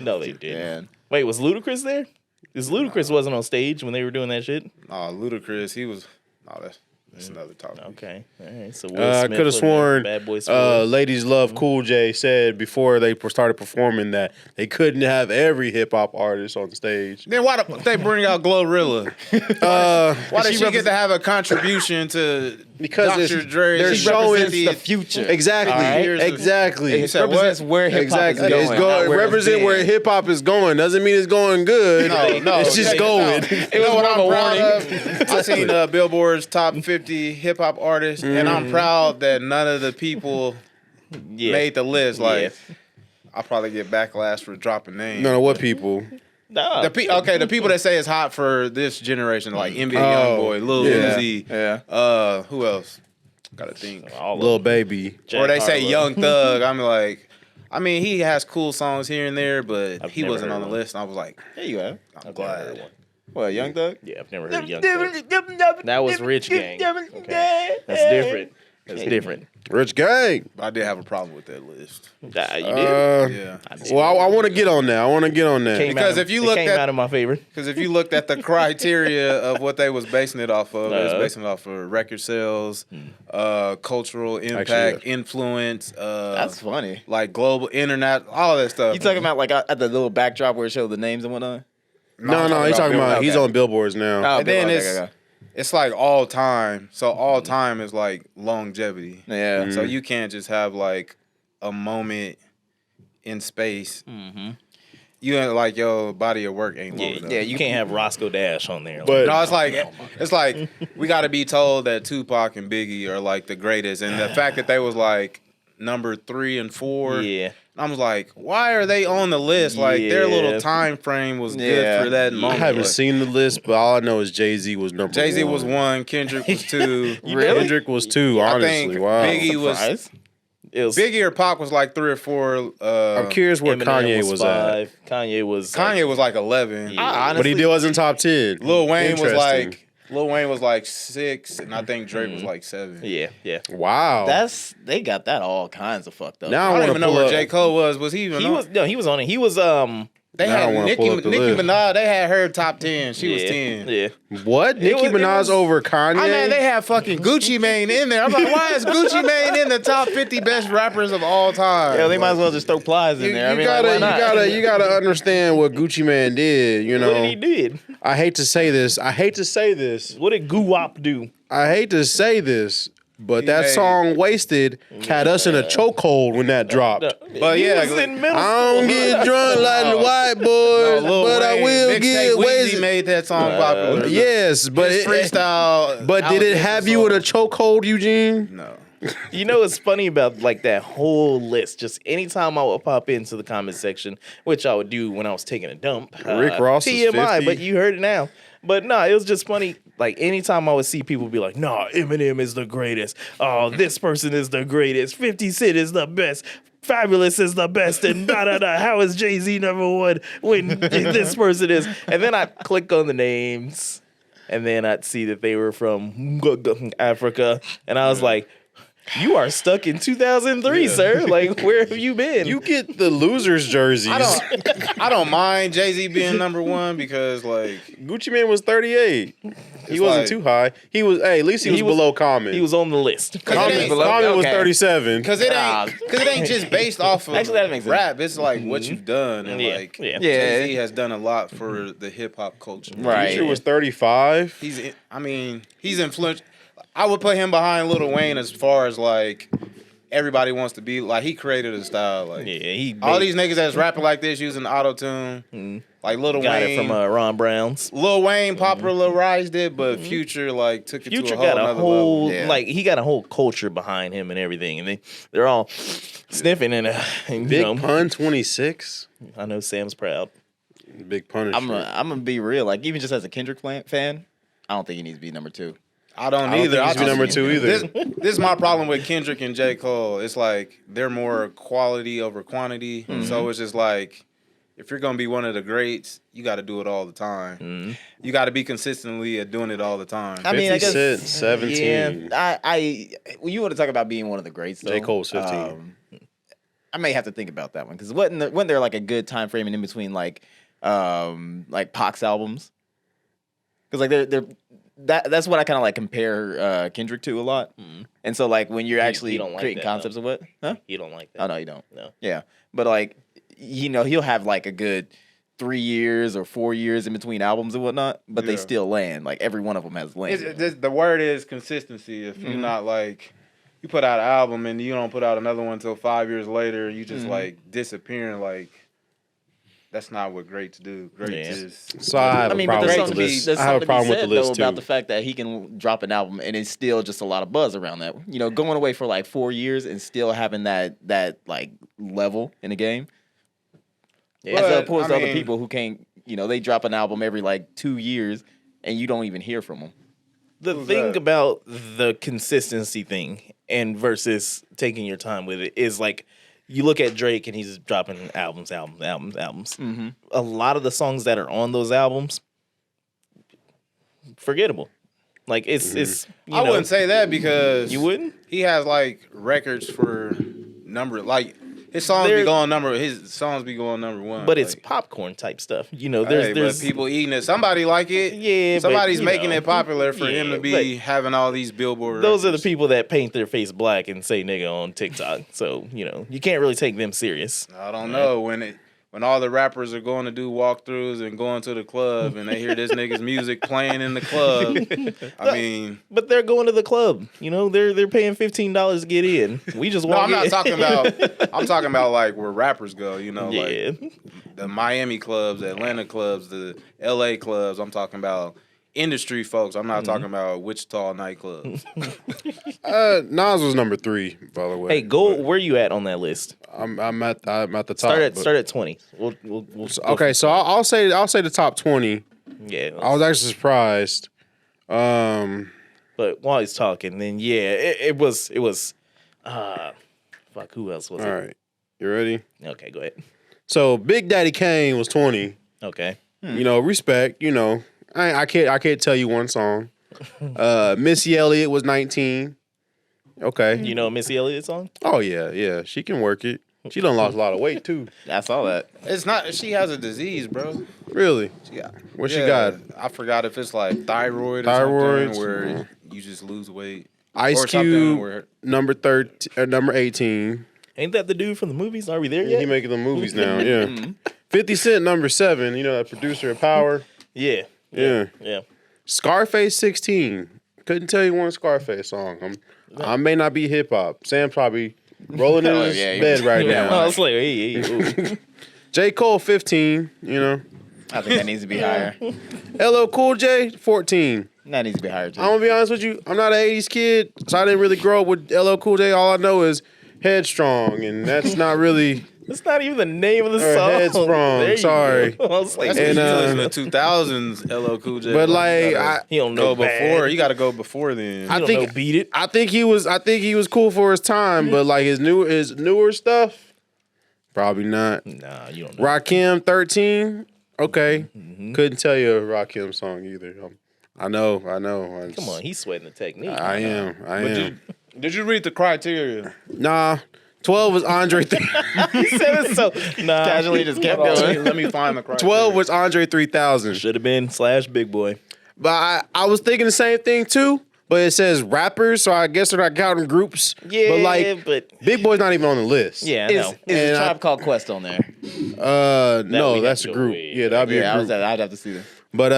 No, they didn't. Man. Wait, was Ludacris there? Because Ludacris wasn't on stage when they were doing that shit. Oh, Ludacris, he was. Oh, that's another topic. Okay, all right. So I Will Smith could have wasn't sworn there. Bad Boys 4. Ladies Love Cool J said before they started performing that they couldn't have every hip hop artist on stage. Then why they bring out Glorilla? Why did she get to have a contribution to Because Dr. Dre? they're She showing represents the future. Exactly. All right. Here's the- Exactly. He said what? Represents where hip hop Exactly. is going. not It where it's represent been. where hip hop is going. Doesn't mean it's going good. No, it's just check going. this out. You know what I'm proud of? I seen Billboard's top 50 hip hop artists, and I'm proud that none of the people yeah. made the list. Like, Yeah. I'll probably get backlash for dropping names. No, what people? Nah. The people that say it's hot for this generation, like NBA Oh, YoungBoy, Lil yeah. Uzi, Yeah. who else? Gotta think. All of Little them. baby. Jack Or they say Harlow. Young Thug. I'm like, I mean, he has cool songs here and there, but I've he never wasn't heard on the one. list. And I was like, There you go. I'm I've never heard glad. one. What, Young Thug? Yeah, I've never heard of Young Thug. That was Rich Gang. Okay. That's different. That's different. Rich Gang. But I did have a problem with that list. You did? Yeah. Well, I want to get on that. I want to get on that. Came Because out if you it looked came at- out in my favor. Because if you looked at the criteria of what they was basing it off of, it was Uh-huh. basing it off of record sales, cultural impact, Actually, influence, That's funny. like global internet, all of that stuff. You talking about like at the little backdrop where it showed the names and whatnot? No, he's talking about he's okay. on billboards now. Oh, And then okay, it's- okay. It's like all time. So all time is like longevity. Yeah. So you can't just have like a moment in space. Mm-hmm. You ain't like your body of work ain't long enough. Yeah, you can't have Roscoe Dash on there. But No, it's like we got to be told that Tupac and Biggie are like the greatest, and the fact that they was like number 3 and 4. Yeah. And I was like, why are they on the list? Like their Yeah. little time frame was Yeah. good for that I moment. haven't Like, seen the list, but all I know is Jay-Z was number 1. Jay-Z was 1, Kendrick was 2. Really? Kendrick was 2, honestly. I think wow. Biggie was Surprise. It was Biggie or Pac was like 3 or 4. I'm curious where Eminem Kanye was at. 5. Kanye was Kanye was like 11. Yeah. But he wasn't top 10. Lil Wayne was Interesting. like 6, and I think Drake was like 7. Yeah. Wow. They got that all kinds of fucked up. Now I I don't want even to know pull where up. J. Cole was. Was he even He on? was he was on it. He was They Now I had wanna Nicki pull up the list. Minaj. They had her top 10. She was yeah, 10. Yeah. What? Nicki was- it Minaj was- over Kanye? I mean, they had fucking Gucci Mane in there. I'm like, why is Gucci Mane in the top 50 best rappers of all time? Yeah, they might as well just throw Plies in you, there. I you mean, gotta, like, why not? you gotta understand what Gucci Man did. You know, What did he did? I hate to say this. I hate to say this. What did Guwop do? I hate to say this. But that made- song "Wasted" had us in a chokehold when that dropped. But He yeah, was in middle I don't school. get drunk like the white boys, Lil but I Wayne, will Mixtape get Weezy wasted. made that song popular. Yes, but His freestyle. But did it have you in a chokehold, Eugene? No. You know what's funny about like that whole list? Just anytime I would pop into the comment section, which I would do when I was taking a dump. Rick Ross is TMI, 50. but you heard it now. But no, it was just funny. Like anytime I would see people be like, "Nah, Eminem is the greatest. Oh, this person is the greatest. 50 Cent is the best. Fabulous is the best." And da da da. How is Jay-Z number 1 when this person is? And then I click on the names, and then I'd see that they were from Africa, and I was like, "You are stuck in 2003, sir. Like, where have you been?" You get the losers jerseys. I don't mind Jay-Z being number 1 because, like, Gucci Man was 38. He wasn't like- too high. He was. Hey, at least he was below Common. He was on the list. Common, below- Common was okay. 37. because it ain't just based off of Actually, that makes sense. rap. It's like what you've done, and Yeah, like yeah. Jay-Z has done a lot for the hip hop culture. Right. Future was 35. He's influential. I would put him behind Lil Wayne as far as like everybody wants to be like. He created a style. Like Yeah, he all these niggas that's rapping like this using auto tune, like Lil got Wayne. it from Ron Brown's. Lil Wayne popularized it, but Future like took it Future to a whole got a nother whole level. Yeah. like he got a whole culture behind him and everything, and they're all sniffing and you Big know. Pun 26. I know Sam's proud. Big Punisher. I'm gonna be real. Like even just as a Kendrick fan, I don't think he needs to be number 2. I don't don't either. think he should be number just- 2 either. This is my problem with Kendrick and J. Cole. It's like they're more quality over quantity. So it's just like if you're gonna be one of the greats, you got to do it all the time. You got to be consistently doing it all the time. I mean, I 50 guess Cent, 17. Yeah, I when you want to talk about being one of the greats, though, J. Cole's 15. I may have to think about that one because wasn't there like a good time frame in between like Pac's albums? Because like that's what I kind of like compare Kendrick to a lot. And so like when you're actually don't like creating that, concepts of what? Huh? You don't like that. Oh no, you don't. No. Yeah, but like he'll have like a good 3 years or 4 years in between albums and whatnot, but they Yeah. still land. Like every one of them has landed. The word is consistency. If you're not like you put out an album and you don't put out another one until 5 years later, you just like disappearing. Like that's not what greats do. Greats Yeah. is So I have I mean, a but problem there's with something, the to be, list. there's I have a something to be problem with said the list though too. about the fact that he can drop an album and it's still just a lot of buzz around that. You know, going away for like 4 years and still having that like level in the game. Yeah. As But, opposed to I other mean- people who can't, they drop an album every like 2 years and you don't even hear from them. The Who's thing that? about the consistency thing and versus taking your time with it is like you look at Drake and he's dropping albums. Mm-hmm. A lot of the songs that are on those albums, forgettable. Like it's I wouldn't say that because you wouldn't. he has like records for number like his songs They're- be going number his songs be going number 1. But it's like, popcorn type stuff. You know, hey, there's but people eating it. Somebody like it. Yeah, but, Somebody's you making know, it popular for him yeah, to be having all these billboard. those are the records. people that paint their face black and say nigga on TikTok. So, you can't really take them serious. I don't know when all the rappers are going to do walkthroughs and going to the club and they hear this nigga's music playing in the club. I mean, But they're going to the club. They're paying $15 to get in. We just no, walk I'm not in. talking about. I'm talking about like where rappers go. Yeah. Like the Miami clubs, the Atlanta clubs, the LA clubs. I'm talking about industry folks. I'm not talking about Wichita nightclubs. Nas was number 3, by the way. Hey, go. Where you at on that list? I'm at the top. Start at 20. We'll Okay, so I'll say the top 20. Yeah. I was actually surprised. But while he's talking, then it was. Fuck. Who else was All it? right, you ready? Okay, go ahead. So Big Daddy Kane was 20. Okay. You know, respect. You know, I can't tell you one song. Missy Elliott was 19. Okay. You know a Missy Elliott song? Oh yeah, she can work it. She done lost a lot of weight too. I saw that. It's not. She has a disease, bro. Really? Yeah. What she got? I forgot if it's like thyroid or Thyroid? something where you just lose weight. Ice or something Cube, where number 18. Ain't that the dude from the movies? Are we there yet? He making the movies now. Yeah. 50 Cent, number 7. You know that producer of Power. Yeah. Yeah. Yeah. Scarface 16. Couldn't tell you one Scarface song. I may not be hip hop. Sam probably rolling in his bed right I now. was like, hey, ooh. J. Cole 15. You know. I think that needs to be higher. LL Cool J 14. That needs to be higher too. I'm gonna be honest with you. I'm not an 80s kid, so I didn't really grow up with LL Cool J. All I know is Headstrong, and that's not really. That's not even the name of the Or song. Headstrong, There you sorry. go. I was like, that's And, and, listen to 2000s LL Cool J. But like, he don't go know before. bad. You got to go before then. I He don't think know Beat It. I think he was cool for his time, but like his newer stuff, probably not. Nah, you don't know. Rakim 13, okay. Couldn't tell you a Rakim song either. I know. Come on, he's sweating the technique. I am. Did you read the criteria? Nah, 12 was Andre. He said it so. Nah, Casually just kept Let going. me find the criteria. 12 was Andre 3000. should have been / Big Boy. But I was thinking the same thing too. But it says rappers, so I guess they're not counting groups. Yeah, but like but Big Boy's not even on the list. yeah, I know. Is And a I- Tribe Called Quest on there? No, we that's have a to go group. with. Yeah, that'd be Yeah, a group. I'd have to see that. But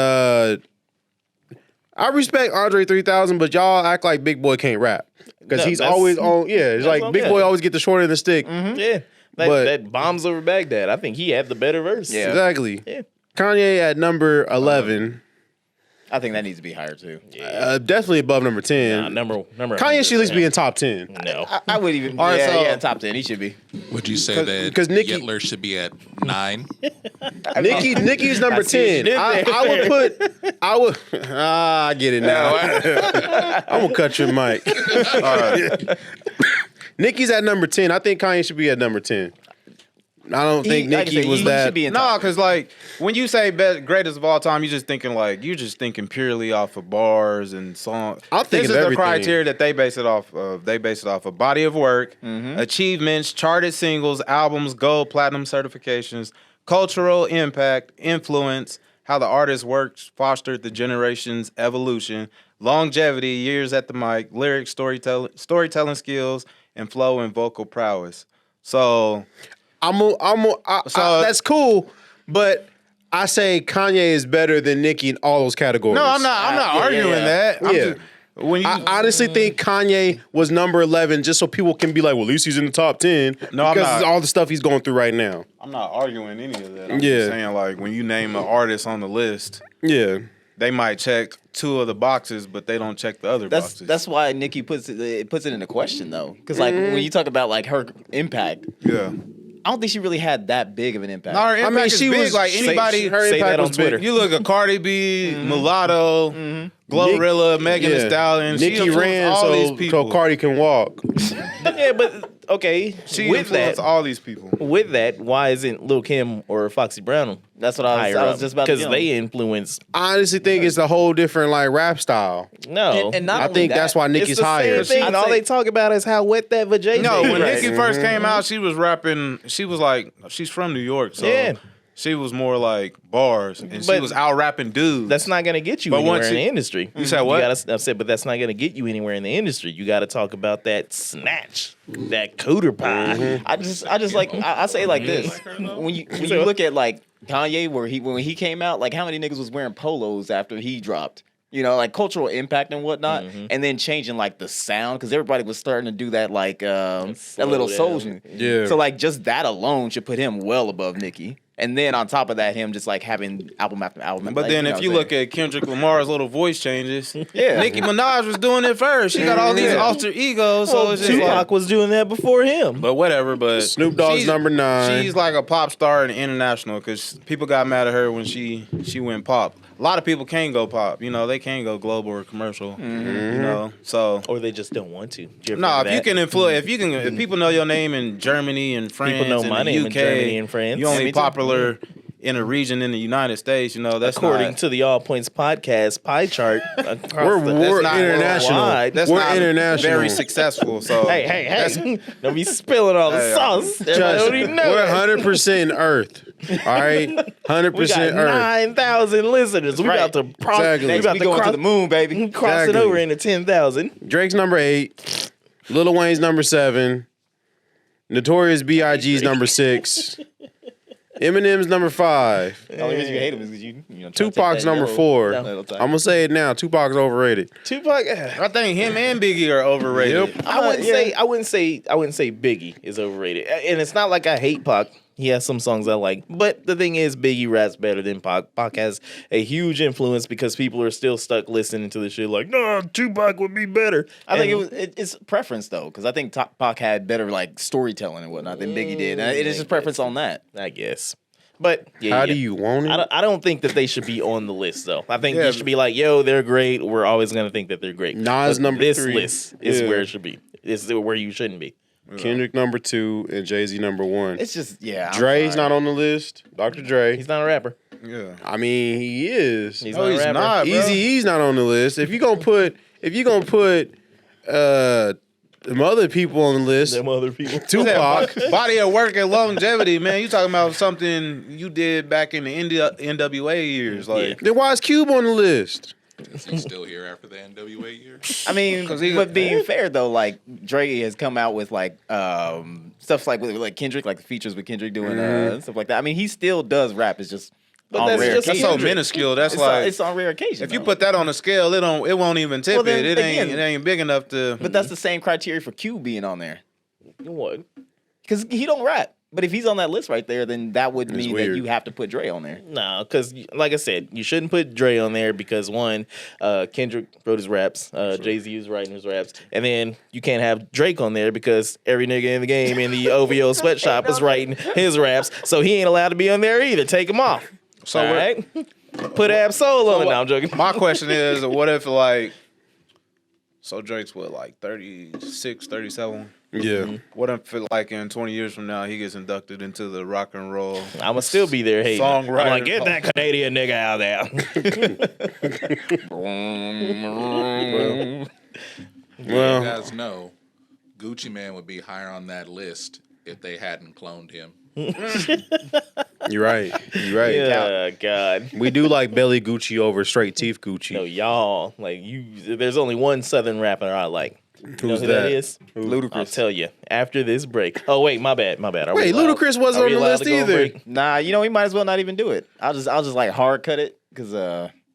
I respect Andre 3000, but y'all act like Big Boy can't rap because No, he's that's- always on. Yeah, it's like what I'm Big saying. Boy always get the short end of the stick. Yeah, But- that bombs over Baghdad. I think he had the better verse. Yeah. Exactly. Yeah. Kanye at number 11, I think that needs to be higher too. definitely above number 10. Nah, number. Kanye should at least be in top 10. No. I would even. All right, yeah, so- yeah, top 10. He should be. Would you say that 'cause Nicki- Yetler should be at 9? Nicki's number I see what you 10. did I would I get it now. I'm gonna cut your mic. All right. Nicki's at number 10. I think Kanye should be at number 10. I don't think Like I Nicki said, was he that. should be in No, top. because like when you say greatest of all time, you're just thinking purely off of bars and songs. I'm thinking this is of the everything. criteria that they base it off of. They base it off of body of work, achievements, charted singles, albums, gold, platinum certifications, cultural impact, influence, how the artist works, fostered the generation's evolution, longevity, years at the mic, lyrics, storytelling skills, and flow and vocal prowess. So That's cool, but I say Kanye is better than Nicki in all those categories. no, I'm not yeah, arguing yeah. that. I'm Yeah. just- when you I honestly think Kanye was number 11 just so people can be like, well, at least he's in the top 10 No, I'm because not. of all the stuff he's going through right now. I'm not arguing any of that. I'm Yeah. just saying like when you name an artist on the list, Yeah. they might check 2 of the boxes, but they don't check the other boxes. That's why Nicki puts it into question though, because like when you talk about like her impact, yeah. I don't think she really had that big of an impact. No, her impact mean, is she big. was Like anybody, her say impact that on was big. Twitter. you look at Cardi B, Mulatto, Glorilla, Megan Thee Stallion. she Nicki influenced ran all these so people. Cardi can walk. Yeah, but okay. She with influenced that, all these people. why isn't Lil Kim or Foxy Brown That's what I was just about to because get on. they influence. I honestly think it's a whole different like rap style. No, And not I only think that, that's why it's Nicki's the higher. same thing. I'd All say- they talk about is how wet that vagina. No, is. when Right. Nicki first came out, she was rapping. She was like, she's from New York, so Yeah. she was more like bars, and she But was out rapping dudes. That's not going to get you But anywhere once in the you- industry. You said what? I said, but that's not going to get you anywhere in the industry. You got to talk about that snatch, that cooter pie. I just like I say it like this. When you look at like Kanye, when he came out, like how many niggas was wearing polos after he dropped? You know, like cultural impact and whatnot, and then changing like the sound because everybody was starting to do that like that little down. soul. Yeah. So like just that alone should put him well above Nicki. and then on top of that, him just like having album after album. But like, then know if what you I'm look saying? at Kendrick Lamar's little voice changes, Yeah. Nicki Minaj was doing it first. She got all these alter egos, so Well, it's just Tupac like, was doing that before him. but whatever. But Snoop Dogg's she's- number 9. She's like a pop star in the international because people got mad at her when she went pop. A lot of people can go pop. You know, they can go global or commercial. You know, so. Or they just don't want to. Did you ever No, think if of you that? can influence, if people know your name in Germany and France, know and my the name UK, in Germany and France. you Yeah, only me too. popular in a region in the United States. You know, that's According not, to the All Points podcast pie chart, We're not international. worldwide. that's We're not international. very successful. So hey, don't be spilling all the Hey, sauce. Everybody Trust already me, know we're that. 100% Earth. All right, 100% We got Earth. 9,000 listeners. We Right. about to cross. Exactly. We Next, about we to going cross, to the moon, baby. cross it Exactly. over into 10,000. Drake's number 8. Lil Wayne's number 7. Notorious B.I.G.'s number 6. Eminem's number 5. The only reason you hate him is because you know. try to take Tupac's that number yellow 4. little I'm time. gonna say it now. Tupac's overrated. Tupac. I think him and Biggie are overrated. Yep. I wouldn't say Biggie is overrated, and it's not like I hate Pac. He has some songs I like, but the thing is, Biggie raps better than Pac. Pac has a huge influence because people are still stuck listening to the shit like, no, Tupac would be better. I think And- it's preference though, because I think Pac had better like storytelling and whatnot than Biggie did. And it is just preference on that. I guess. But yeah, How yeah. do you want it? I don't think that they should be on the list though. I think Yeah, you should be like, yo, they're great. We're always gonna think that they're great. Nas But number this 3. list is Yeah. where it should be. This is where you shouldn't be. Kendrick number 2 and Jay-Z number 1. It's just I'm Dre's sorry. not on the list. Dr. Dre. He's not a rapper. Yeah. I mean, he is. He's No, not a he's rapper. not, bro. Eazy-E's not on the list. If you gonna put them other people on the list, Them other people. Tupac. Body of work and longevity, man. You talking about something you did back in the NWA years, like. Then why is Cube on the list? Is he still here after the NWA year? I mean, but being fair though, like Dre has come out with like stuff like with like Kendrick, like features with Kendrick doing stuff like that. I mean, he still does rap. It's just But on that's rare just That's occasion. so minuscule. That's It's, like it's on rare occasion. if you though. put that on a scale, it won't even tip Well, then, it. again- It ain't big enough to. but that's the same criteria for Q being on there What? because he don't rap. But if he's on that list right there, then that would mean that weird. you have to put Dre on there. No, because like I said, you shouldn't put Dre on there because one, Kendrick wrote his raps, Jay-Z was writing his raps, and then you can't have Drake on there because every nigga in the game in the OVO sweatshop is writing his raps, so he ain't allowed to be on there either. Take him off. So All what- right, put Ab Soul on it. No, I'm joking. My question is, what if like, so Drake's what, like 36, 37? Yeah. What if like in 20 years from now he gets inducted into the rock and roll? I'ma still be there hating. I'm Songwriter. like, get that Canadian nigga out there. You Well, guys know Gucci Man would be higher on that list if they hadn't cloned him. you're right. You're right. Yeah, God. We do like belly Gucci over straight teeth Gucci. No, y'all, like you. There's only one Southern rapper I like. You know Who's who that? that is? I'll Ludacris. tell you after this break. Oh wait, my bad. Are we Wait, allowed- Ludacris wasn't are we on the allowed list to go on either. break? Nah, you know, he might as well not even do it. I'll just like hard cut it because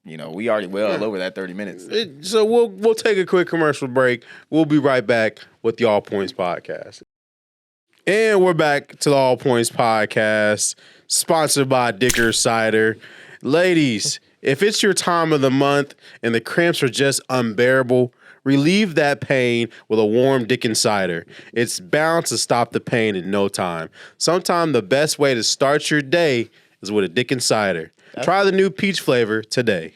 you know, we already well over that 30 minutes. So we'll take a quick commercial break. We'll be right back with the All Points Podcast. And we're back to the All Points Podcast, sponsored by Dicker Cider. Ladies, if it's your time of the month and the cramps are just unbearable, relieve that pain with a warm Dickens cider. It's bound to stop the pain in no time. Sometimes the best way to start your day is with a Dickens cider. Try the new peach flavor today.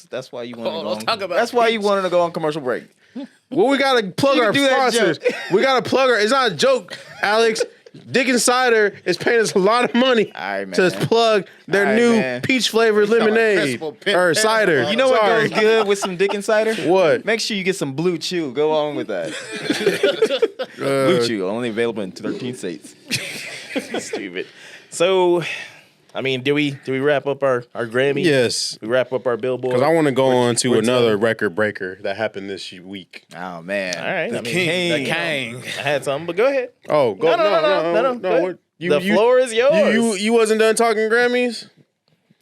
That's why you want to go. let's talk about That's why you wanted to go on commercial break. Well, we gotta plug You our can do that sponsors. We gotta plug our. It's not a joke, Alex. Dickens Cider is paying us a lot of money All right, man. to plug their All right, new man. peach flavored lemonade Principal Pimp or Pimp. cider. You know what Sorry. goes good with some Dickens cider? What? Make sure you get some Blue Chew. Go on with that. Blue Chew, only available in 13 states. Stupid. So, I mean, do we wrap up our Grammy? Yes, We wrap up our Billboard. because I want to go on to what's another up? record breaker that happened this week. Oh man! All right. I mean, The King. I had something, but go ahead. Oh, go No. Go what- ahead. The floor is yours. You wasn't done talking Grammys?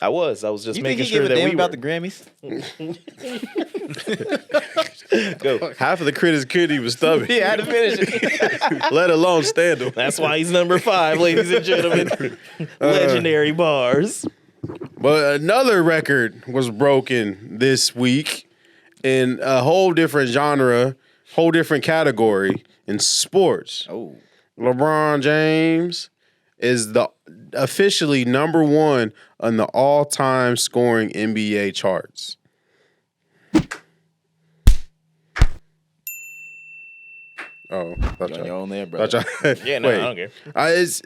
I was just You think making he sure gave a that damn we about were. the Grammys? Half of the critics couldn't even stomach, Yeah, I had to finish it. let alone stand them. That's why he's number 5, ladies and gentlemen. Legendary bars. But another record was broken this week in a whole different genre, whole different category in sports. Oh, LeBron James is the officially number 1 on the all-time scoring NBA charts. Oh, thought you on y'all- your own there, bro. thought y'all- Yeah, no, wait. I don't care. It's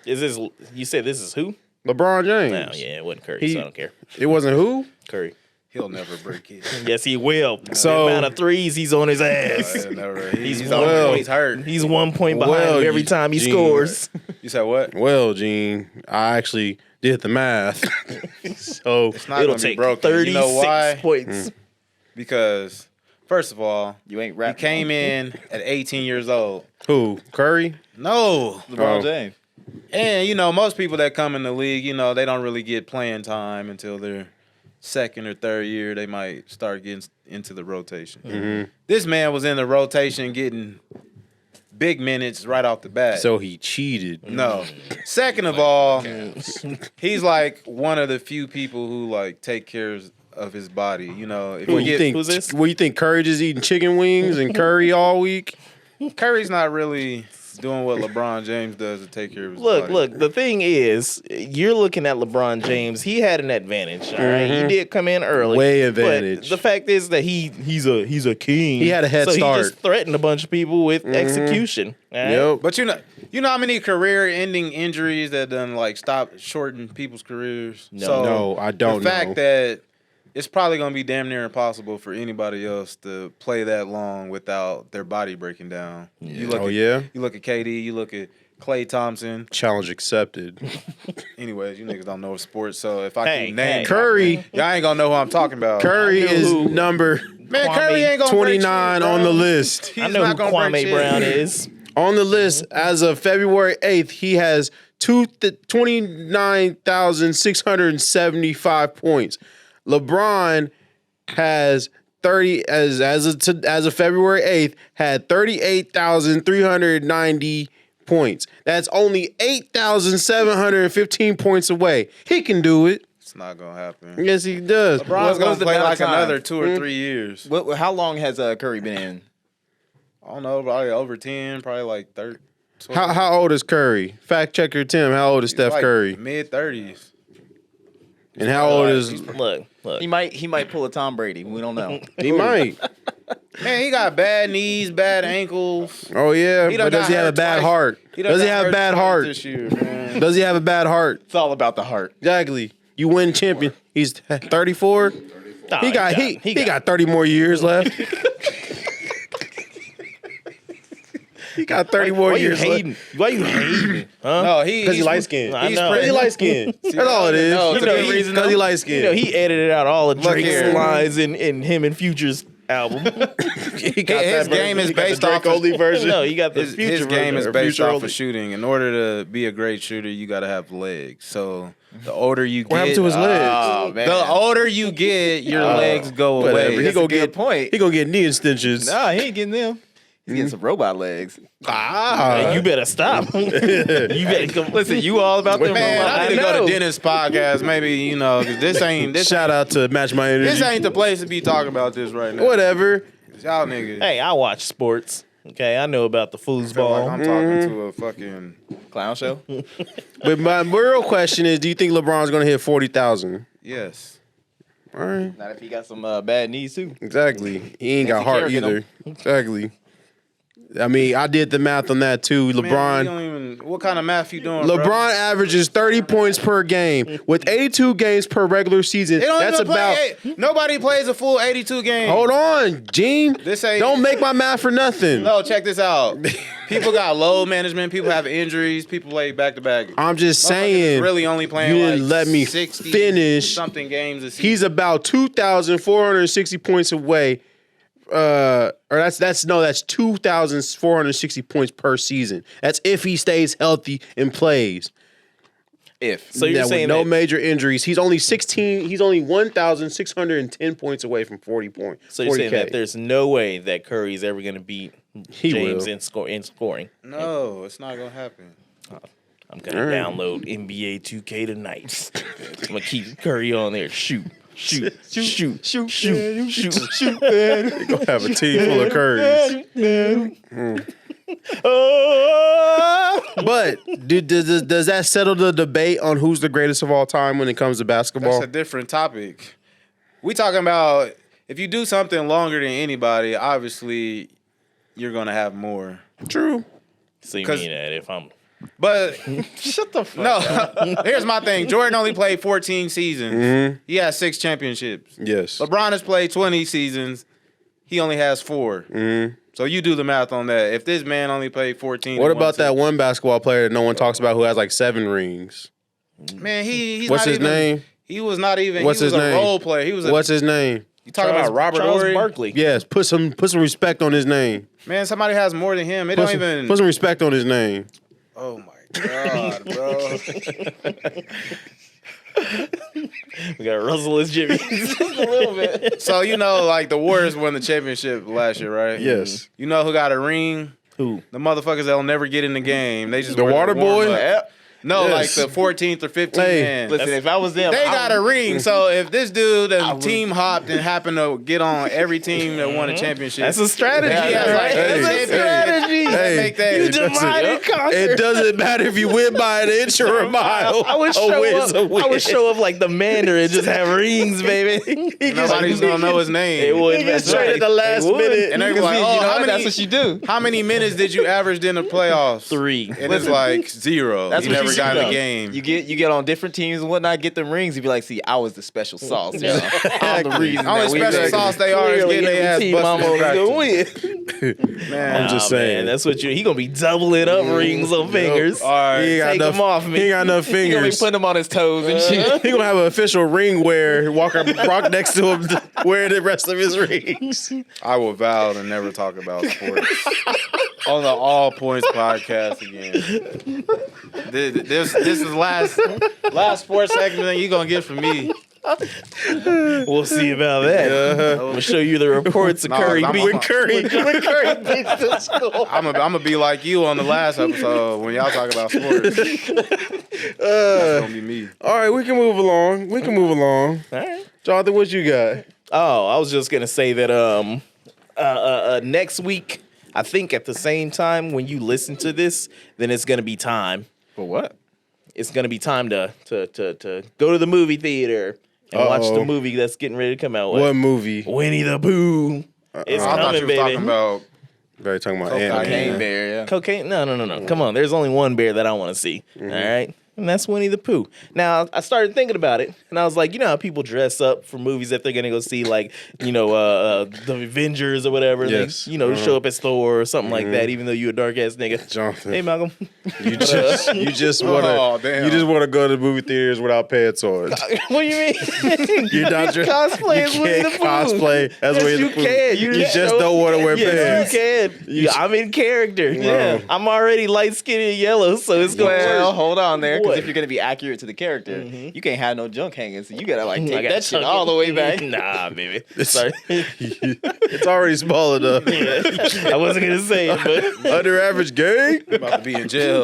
Is this? You said this is who? LeBron James. No, yeah, it wasn't Curry, He- so I don't care. It wasn't who? Curry. He'll never break it. Yes, he will. So- the amount of threes he's on his ass. He'll never, he's He's on well- he's hurt. He's 1 point behind Well, him every time he Gene, scores. You said what? Well, Gene, I actually did the math. So It's not It'll gonna be take broken. 36 You know why? points. Because first of all, You ain't he rapping. came in at 18 years old. who? Curry? No. LeBron Oh. James. And, most people that come in the league, they don't really get playing time until their second or third year. They might start getting into the rotation. This man was in the rotation getting big minutes right off the bat. So he cheated. No. Second of all, he's like one of the few people who like take care of his body. If What you you get think? who's this? What you think? Curry just eating chicken wings and curry all week? Curry's not really doing what LeBron James does to take care of his Look, body. the thing is, you're looking at LeBron James. He had an advantage. All right, he did come in early. Way but advantage. the fact is that he's a king. He had a head so start. he just threatened a bunch of people with execution. All right? Yep. But you know how many career-ending injuries that done like shorten people's careers? No. No, I don't The fact know. that it's probably gonna be damn near impossible for anybody else to play that long without their body breaking down. You look Oh at, yeah. You look at KD. You look at Klay Thompson. Challenge accepted. Anyways, you niggas don't know sports, so if I Hey, can name hey. Curry. y'all ain't gonna know who I'm talking about. Curry I know is who- number Man, Curry ain't gonna break 29 shit, on bro. the list. He's I know who not gonna break Kwame shit. Brown is. On the list as of February 8th, he has 29,675 points. LeBron has 30 as of February 8th had 38,390 points. That's only 8,715 points away. He can do it. It's not gonna happen. Yes, he does. LeBron's What's gonna the play amount like of time? another 2 or 3 years. How long has Curry been in? I don't know, probably over 10, probably like 30. How old is Curry? Fact checker Tim. How old is Steph Curry? Mid 30s. And how old is Look. He might pull a Tom Brady. We don't know. he? Might. Man, he got bad knees, bad ankles. Oh yeah, He done but does got he have a hurt bad twice. heart? He done Does he got have a hurt bad twice heart? this year, man? Does he have a bad heart? It's all about the heart. Exactly. You win champion. He's 34. Nah, He got 30 more years left. He got 30 more Why you years left. hating? Why you hating? Huh? No, Because he light skinned. I He's know. Because he pretty. light skinned. That's all it is. No, it's a good reason, Because he though. light You skinned. know, he edited out all of Drake's here. lines in him and Future's album. He got His that game version. is He got the based Drake off of- only version. No, you got the His Future game version, is or based Future off only. of shooting. In order to be a great shooter, you got to have legs. So the older you What happened get, to his legs? Oh man. the older you get, your legs go Whatever. away. He gonna a good get point. He gonna get knee extensions. Nah, he ain't getting them. He's getting some robot legs. Hey, you better stop. You better come. Listen, you all about them Man, robot I need to go know. to Dennis podcast. Maybe 'cause this Shout out to Match My Energy. this ain't the place to be talking about this right now. Whatever. Y'all niggas. Hey, I watch sports. Okay, I know about the feel like foosball. I'm talking to a fucking. clown show. But my real question is, do you think LeBron's gonna hit 40,000? Yes. All right. Not if he got some bad knees too. Exactly. He ain't got Nancy heart Kerrigan either. Exactly. I mean, I did the math on that too. Man, you LeBron don't even, what kind of math you doing, bro? LeBron averages 30 points per game with 82 games per regular season. They don't That's even about play. Nobody plays a full 82 game. Hold on, Gene. This ain't- Don't make my math for nothing. No, check this out. People got load management. People have injuries. People play back to back. I'm just saying. Really only playing you didn't like let me 60 finish. something games a season. He's about 2,460 points away. Or that's 2,460 points per season. That's if he stays healthy and plays. If. So you're Now, saying with no that, major injuries, he's only 1,610 points away from 40 so you're saying 40K. that there's no way that Curry's ever going to beat He James will. in scoring. No, it's not gonna happen. I'm gonna download NBA 2K tonight. I'm gonna keep Curry on there. Shoot. You're You're gonna have a team full of Currys. But does that settle the debate on who's the greatest of all time when it comes to basketball? That's a different topic. We talking about if you do something longer than anybody, obviously you're gonna have more. True. So you 'Cause- mean that if I'm But Shut the fuck no, here's my thing. Jordan only played 14 seasons. He has 6 championships. Yes. LeBron has played 20 seasons. He only has 4. So you do the math on that. If this man only played 14, What about that one basketball player that no one talks about who has like 7 rings? man? He's What's not his even, name? He was not even. What's he was his a name? role player. He was. What's his name? You talking about Robert Charles Horry? Barkley? Yes, put some respect on his name. Man, somebody has more than him. It Put don't some, even. put some respect on his name. Oh my god, bro. We got Russell as Jimmy. Just a little bit. So you know, like the Warriors won the championship last year, right? Yes. You know who got a ring? Who? The motherfuckers that'll never get in the game. They just The wear water boy? warm-up. No, Yes. like the 14th or 15th Hey, man. Listen, if I was them, They I got a would- ring. So if this dude team hopped and happened to get on every team that won a championship, That's a strategy, Yeah, that's right? right. That's Hey, a strategy. Make that- it doesn't- divide and conquer. It doesn't matter if you win by an inch or a mile. I would A show win's a up. win. I would show up like the Mandarin and just have rings, baby. nobody's gonna know his name. It would. He gets That's traded right. the last It would. minute. And they're Because like, you oh, know how what? many, That's what you do. how many minutes did you average in the playoffs? 3. And it's like 0. That's you what never you got in do. the game. You get on different teams and whatnot, get them rings. You be like, see, I was the special sauce. You know? I'm the reason. Only that we special won. sauce they are is getting their ass busted. I'm in only practice. gonna win. Man, I'm just saying. Man, that's what he gonna be doubling up rings on fingers. all right. He ain't got Take enough, them off me. He ain't got enough He gonna be fingers. putting them on his toes and shit. He gonna have an official ring wear, walk next to him, wear the rest of his rings. I will vow to never talk about sports on the All Points podcast again. This is the last sports segment you gonna get from me. We'll see about that. I'm gonna show you the reports of Nah, Curry I'm- beating I'm- Curry beats the score. I'm gonna be like you on the last episode when y'all talk about sports. That's gonna be me. All right, we can move along. All right. Jonathan, what you got? Oh, I was just gonna say that next week, I think at the same time when you listen to this, then it's gonna be time. For what? It's gonna be time to go to the movie theater and watch the Uh-oh. movie that's getting ready to come out. What movie? Winnie the Pooh. It's I thought coming, you was baby. talking about. Very talking about Cocaine. Ant-Man. Cocaine bear, yeah. Cocaine? No. Come on. There's only one bear that I want to see. All right. And that's Winnie the Pooh. Now, I started thinking about it, and I was like, you know how people dress up for movies that they're going to go see, like, the Avengers or whatever. and Yes. They, show up as Thor or something like that, even though you a dark-ass nigga. Jonathan, Hey, Malcolm. you just wanna Oh, damn. go to the movie theaters without pants on. What do you mean? You're not You cosplay as you Winnie the can't Pooh. cosplay as Yes, Winnie you the Pooh. can. You just just don't want to wear Yes, pants. you can. You I'm in character. Yeah. I'm already light-skinned and yellow, so it's going to Well, work. hold on there, because What? if you're gonna be accurate to the character, you can't have no junk hanging. So you gotta like I take gotta that shit chunk all it. the way back. Nah, baby. Sorry. It's already small enough. I wasn't gonna say it, but Under average gang. About to be in jail.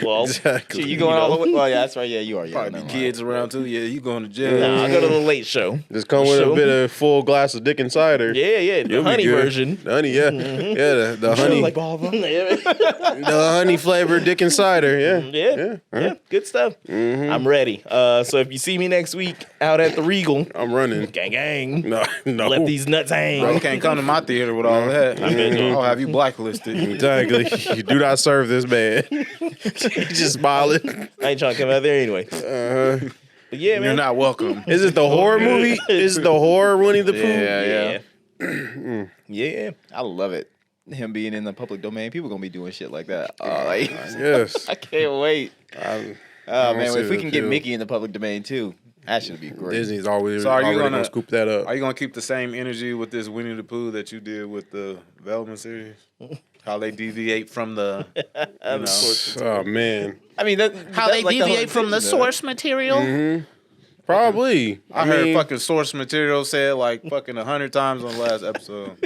well, Exactly. Shit, you going all the way? Well, yeah, that's right. Yeah, you are. Yeah, Probably never be mind. kids around too. Yeah, you going to jail. nah, I'll go to the late show. Just come with Show a bit me. of full glass of Dick and cider. Yeah, the You'll be honey good. version. The honey, yeah, yeah. The honey, Like all of them. the honey flavored Dick and cider. Yeah, yeah, good stuff. I'm ready. So if you see me next week out at the Regal, I'm running. gang, No, let these nuts hang. Bro, you can't come to my theater with all that. bet you. I'll have you blacklisted. Exactly. You do not serve this man. He's just smiling. I ain't trying to come out there anyway. But yeah, man. You're not welcome. Is it the horror movie? Is it the horror Winnie the Pooh? Yeah, yeah. Yeah. I love it. Him being in the public domain, people gonna be doing shit like that. Like, Yes. I can't wait. I Oh don't man, see if we the can get appeal. Mickey in the public domain too, that should be great. Disney's always So are you already gonna- gonna scoop that up. Are you gonna keep the same energy with this Winnie the Pooh that you did with the Velma series? How they deviate from the, you know, Oh man, I mean, that, how that's they like the whole deviate from the intention of it. source material. probably. I heard mean, fucking source material said like fucking 100 times on the last episode.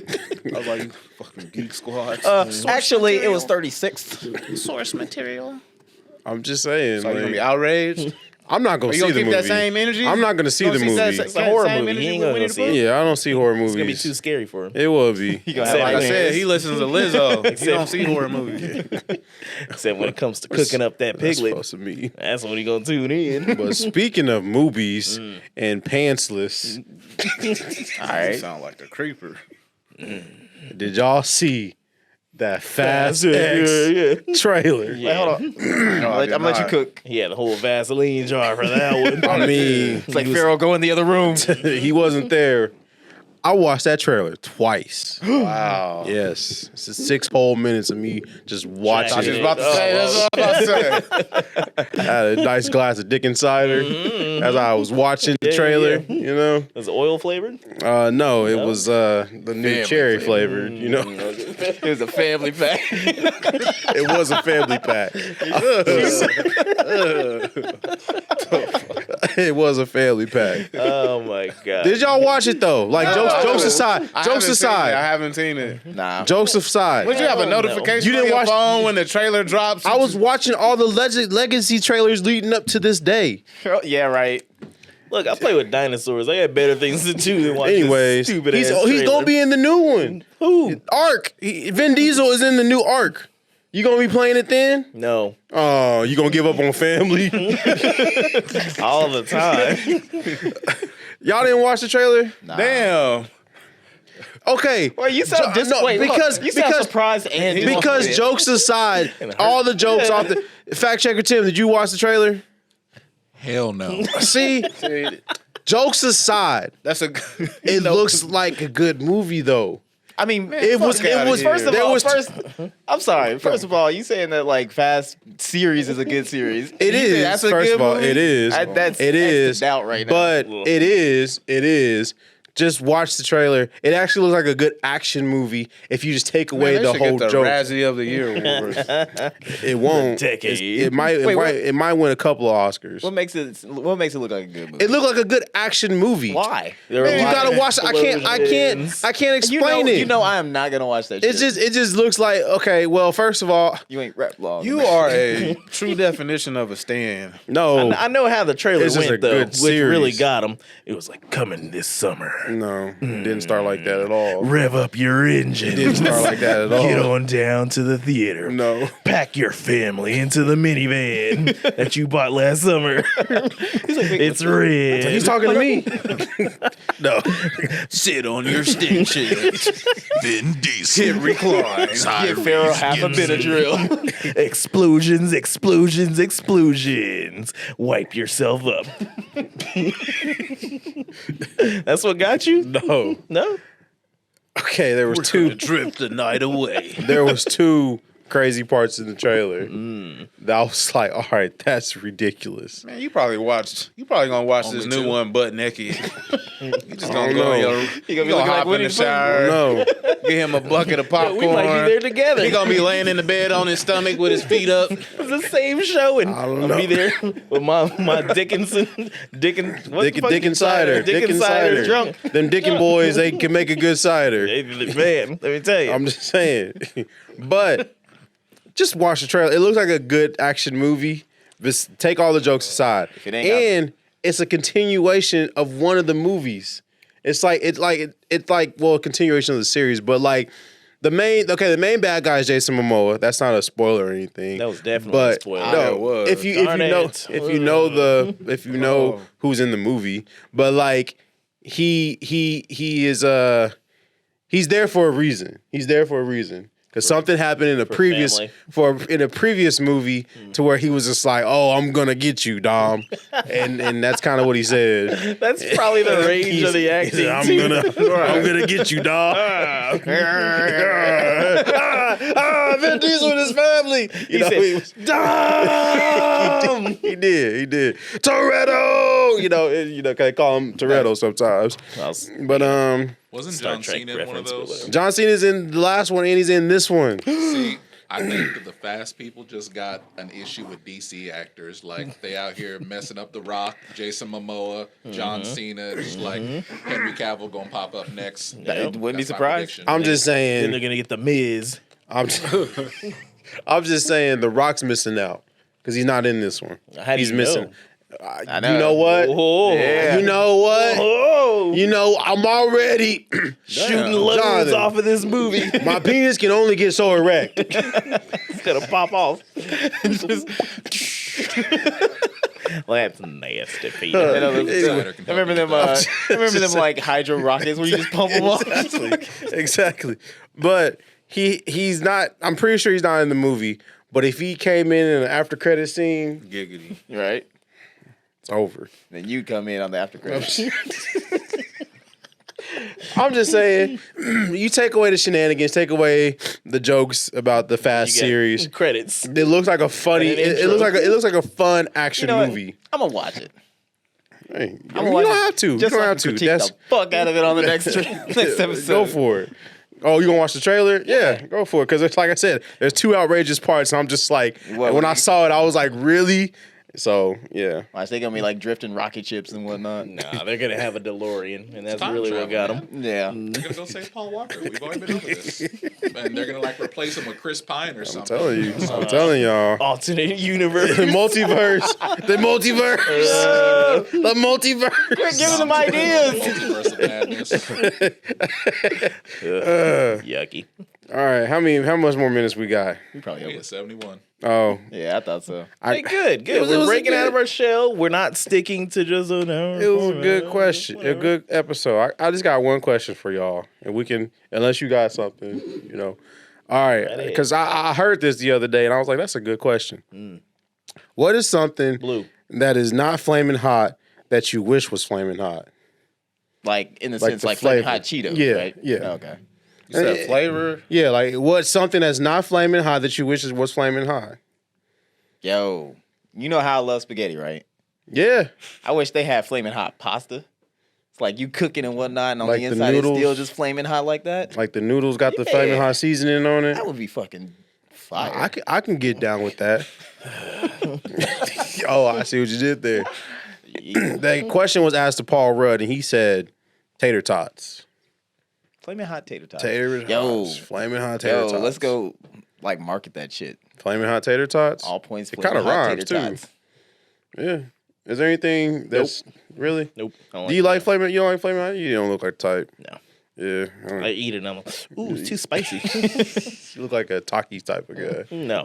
I was like, you fucking geek squad. Actually, it was 36. source material. I'm just saying. So you gonna be like, outraged? I'm not gonna Are you see gonna the keep movie. that same energy? I'm not gonna see You the gonna movie. that It's a horror same movie. He energy ain't with gonna Winnie see the it. Pooh? Yeah, I don't see horror movies. It's gonna be too scary for him. It will be. He gonna Except have Like I like said, he listens to Lizzo. He don't see horror movies. Except when it comes to cooking up that That's piglet, supposed to be. that's when he gonna tune in. But speaking of movies and pantsless, all right. Sound like a creeper. did y'all see that Fast Yeah, X yeah. trailer? Wait, hold on. I'm gonna let you cook. He had a whole Vaseline jar for that one. I mean, It's like Pharaoh, go in the other room. he wasn't there. I watched that trailer twice. Wow. Yes, it's 6 whole minutes of me just watching. I was just it. about to say, that's what I was about to say. I had a nice glass of Dick Cider as I was watching the Yeah, trailer. yeah. You know, Was it oil flavored? no, it was the new Family cherry flavor. flavored. You know, It was a family pack. it was a family pack. It was a family pack. Oh my god! Did y'all watch it though? Like jokes aside, I jokes haven't seen it. I aside, haven't seen it. Nah. jokes aside. Would you have a No. notification You didn't on your watch- phone when the trailer drops? I was watching all the legacy trailers leading up to this day. Yeah, right. Look, I play with dinosaurs. I got better things to do than watch Anyways, this stupid he's ass gonna trailer. be in the new one. Who? Ark. Vin Diesel is in the new Ark. You gonna be playing it then? No, Oh, you gonna give up on family? all the time. Y'all didn't watch the trailer? Damn. Okay. Wait, you sound you sound surprised and because disappointed. jokes aside, all the jokes off the fact checker Tim, did you watch the trailer? Hell no. See, jokes aside, That's a. it looks like a good movie though. I mean, It was. First of there all, was. I'm sorry. First of all, you saying that like Fast series is a good series. It You think is. that's a First good of all, movie? it is. That's It is. the doubt right now. But it is. It is. Just watch the trailer. It actually looks like a good action movie if you just take away the whole the joke. Razzie of the Year award. It won't. decade. It might. Wait, what? It might win a couple of Oscars. what makes it look like a good movie? It looked like a good action movie. Why? There were Man, you a lot gotta of watch. I can't explosions. explain it. You know I am not gonna watch that. It shit. just looks like okay. Well, first of all, You ain't rap long. You are a true definition of a stan. no, I know how the trailer It's just a went though, good which really series. got him. It was like coming this summer. no, it didn't start like that at all. Rev up your engine. It didn't start like that at all. Get on down to the theater. No. Pack your family into the minivan that you bought last summer. It's red. He's talking to me. no. Sit on your stick shift. Vin Diesel. Hit recline. Give Pharaoh half a Benadryl. Explosions, explosions, explosions. Wipe yourself up. That's what got you? No. No? Okay, there was two. Drift the night away. There was two crazy parts in the trailer. That I was like, all right, that's ridiculous. Man, you probably gonna watch this new two. one butt naked. You just I gonna don't go in know. your, be you gonna looking hop like in Winnie the the Pooh. shower, No. get him a bucket of popcorn. We might be there together. He gonna be laying in the bed on his stomach with his feet up. It's the same show, and I don't I'll know. be there with my Dickinson, Dick and cider, Dick and cider. drunk. Them Dickin boys, they can make a good cider. Man, let me tell you, I'm just saying. But just watch the trailer. It looks like a good action movie. Just take all the jokes aside. it ain't got- And it's a continuation of one of the movies. It's like well, a continuation of the series, but like the main bad guy is Jason Momoa. That's not a spoiler or anything. That was definitely but a spoiler. Yeah, no, it was. if you Darn know it. if you know who's in the movie, but like he is he's there for a reason. He's there for a reason. Because something happened in a previous movie to where he was just like, "Oh, I'm gonna get you, Dom," and that's kind of what he said. That's probably the range of the acting. I'm too. gonna get you, Dom. Vin Diesel and his family. You know, said, he was, Dom. he did. Toretto. 'cause they call him Toretto sometimes. But Wasn't Star John Trek Cena in one of reference, but those? whatever. John Cena's in the last one, and he's in this one. See, I think that the Fast people just got an issue with DC actors. Like they out here messing up The Rock, Jason Momoa, John Cena. Just like Henry Cavill gonna pop up next. Wouldn't be That's my surprised. prediction. I'm just Then saying. they're gonna get the Miz. I'm just saying The Rock's missing out because he's not in this one. How do He's you missing. know? I know. You know what? Oh, Yeah. You know what? oh, You know I'm already shooting loads Jonathan. off of this movie. My penis can only get so erect. It's gonna pop off. Well, that's nasty, Peter. I know those- Insider can I remember help them. you I remember them like hydro rockets where you just pump them up. Exactly. But he's not. I'm pretty sure he's not in the movie. But if he came in an after credit scene, Giggity. Right. it's over. Then you come in on the after credits. I'm just saying, you take away the shenanigans, take away the jokes about the Fast You got series. credits. It looks like a funny. And an It intro. looks like a fun action You know what? movie. I'm gonna watch it. Hey, you I'm gonna watch don't it have to. You Just don't so I have can to. critique That's the fuck out of it on the next episode. go for it. Oh, you gonna watch the trailer? Yeah, go for it. Because it's like I said, there's two outrageous parts. And I'm just like, What, when I you- saw it, I was like, really? So yeah. Watch, they gonna be like drifting rocket ships and whatnot. Nah, they're gonna have a DeLorean, and that's time really what got travel, them. Yeah. They're gonna go save Paul Walker. We've already been over this, and they're gonna like replace him with Chris Pine or something. I'm telling y'all. Alternate universe. The multiverse. The multiverse. The multiverse. Quit giving them ideas. Multiverse of madness. Yucky. All right, how much more minutes we got? We probably We over. at 71. Oh, Yeah, I thought so. Hey, good. It was We're a breaking good- out of our shell. We're not sticking to just an hour. it was a good question, a good episode. I just got one question for y'all, and we can, unless you got something, All right, because I heard this the other day, and I was like, that's a good question. What is something Blue. that is not flaming hot that you wish was flaming hot? Like in the Like sense, the like flaming flavor. hot Cheetos. Yeah, Right? yeah. Okay. You said flavor? Yeah, like what's something that's not flaming hot that you wish was flaming hot? Yo, you know how I love spaghetti, right? Yeah, I wish they had flaming hot pasta. It's like you cooking and whatnot, and on Like the the inside it's noodles. still just flaming hot like that. like the noodles got the flaming Yeah. hot seasoning on it. That would be fucking fire. I can get down with that. Oh, I see what you did there. That question was asked to Paul Rudd, and he said tater tots. Flaming hot tater tots. Tater Yo. tots. Flaming hot tater Yo, tots. let's go like market that shit. Flaming hot tater tots. All points. It Flaming kinda hot rhymes, tater too. tots. Yeah. Is there anything that's really? Nope. I don't Do you like like flaming? You don't like flaming hot? You don't look like the type. No. Yeah. I don't- I eat it and I'm like, ooh, it's too spicy. You look like a Taki type of guy. no.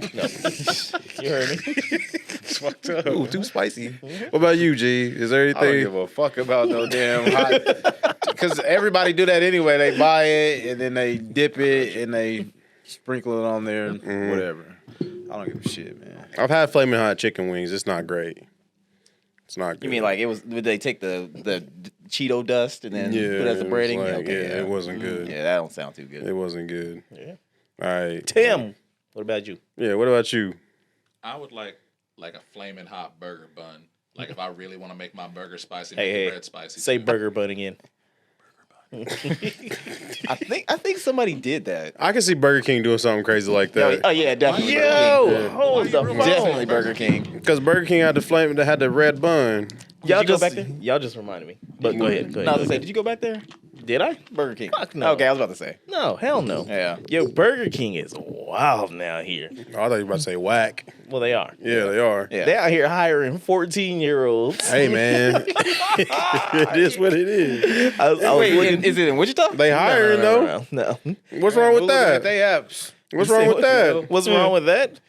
You heard me. Ooh, too spicy. What about you, G? Is there I don't anything? give a fuck about no damn hot. Because everybody do that anyway. They buy it and then they dip it and they sprinkle it on there and whatever. I don't give a shit, man. I've had flaming hot chicken wings. It's not great. It's not good. You mean like it was? Would they take the Cheeto dust and then Yeah, put it as a it was breading? like- Okay, yeah, it wasn't good. Yeah, that don't sound too good. It wasn't good. Yeah. All right. Tim, what about you? Yeah, what about you? I would like a flaming hot burger bun. Like if I really want to make my burger spicy, Hey, make hey, the bread spicy. Say too. burger bun again. I think somebody did that. I can see Burger King doing something crazy like Oh that. yeah, definitely. Yo, hold the phone. Definitely Burger King. Because Burger King had the flame that had the red bun. Y'all you go just back there? y'all just reminded me. But go ahead. Go No, I was ahead. gonna say, did you go back there? Did I? Burger King. Fuck no. Okay, I was about to say. No, hell no. Yeah. Yo, Burger King is wild now here. Oh, I thought you were about to say whack. Well, they are. Yeah, they are. Yeah. They out here hiring 14-year-olds. Hey, man. It is what it is. I was Wait, looking. is it in Wichita? They hiring, though. No. What's wrong with that? They apps. What's wrong with that? What's wrong with that?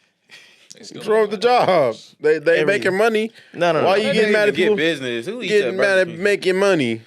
They still What's wrong with the don't job? They making money. No. Why you getting mad at get people business? Who eats getting at mad Burger at King? making money?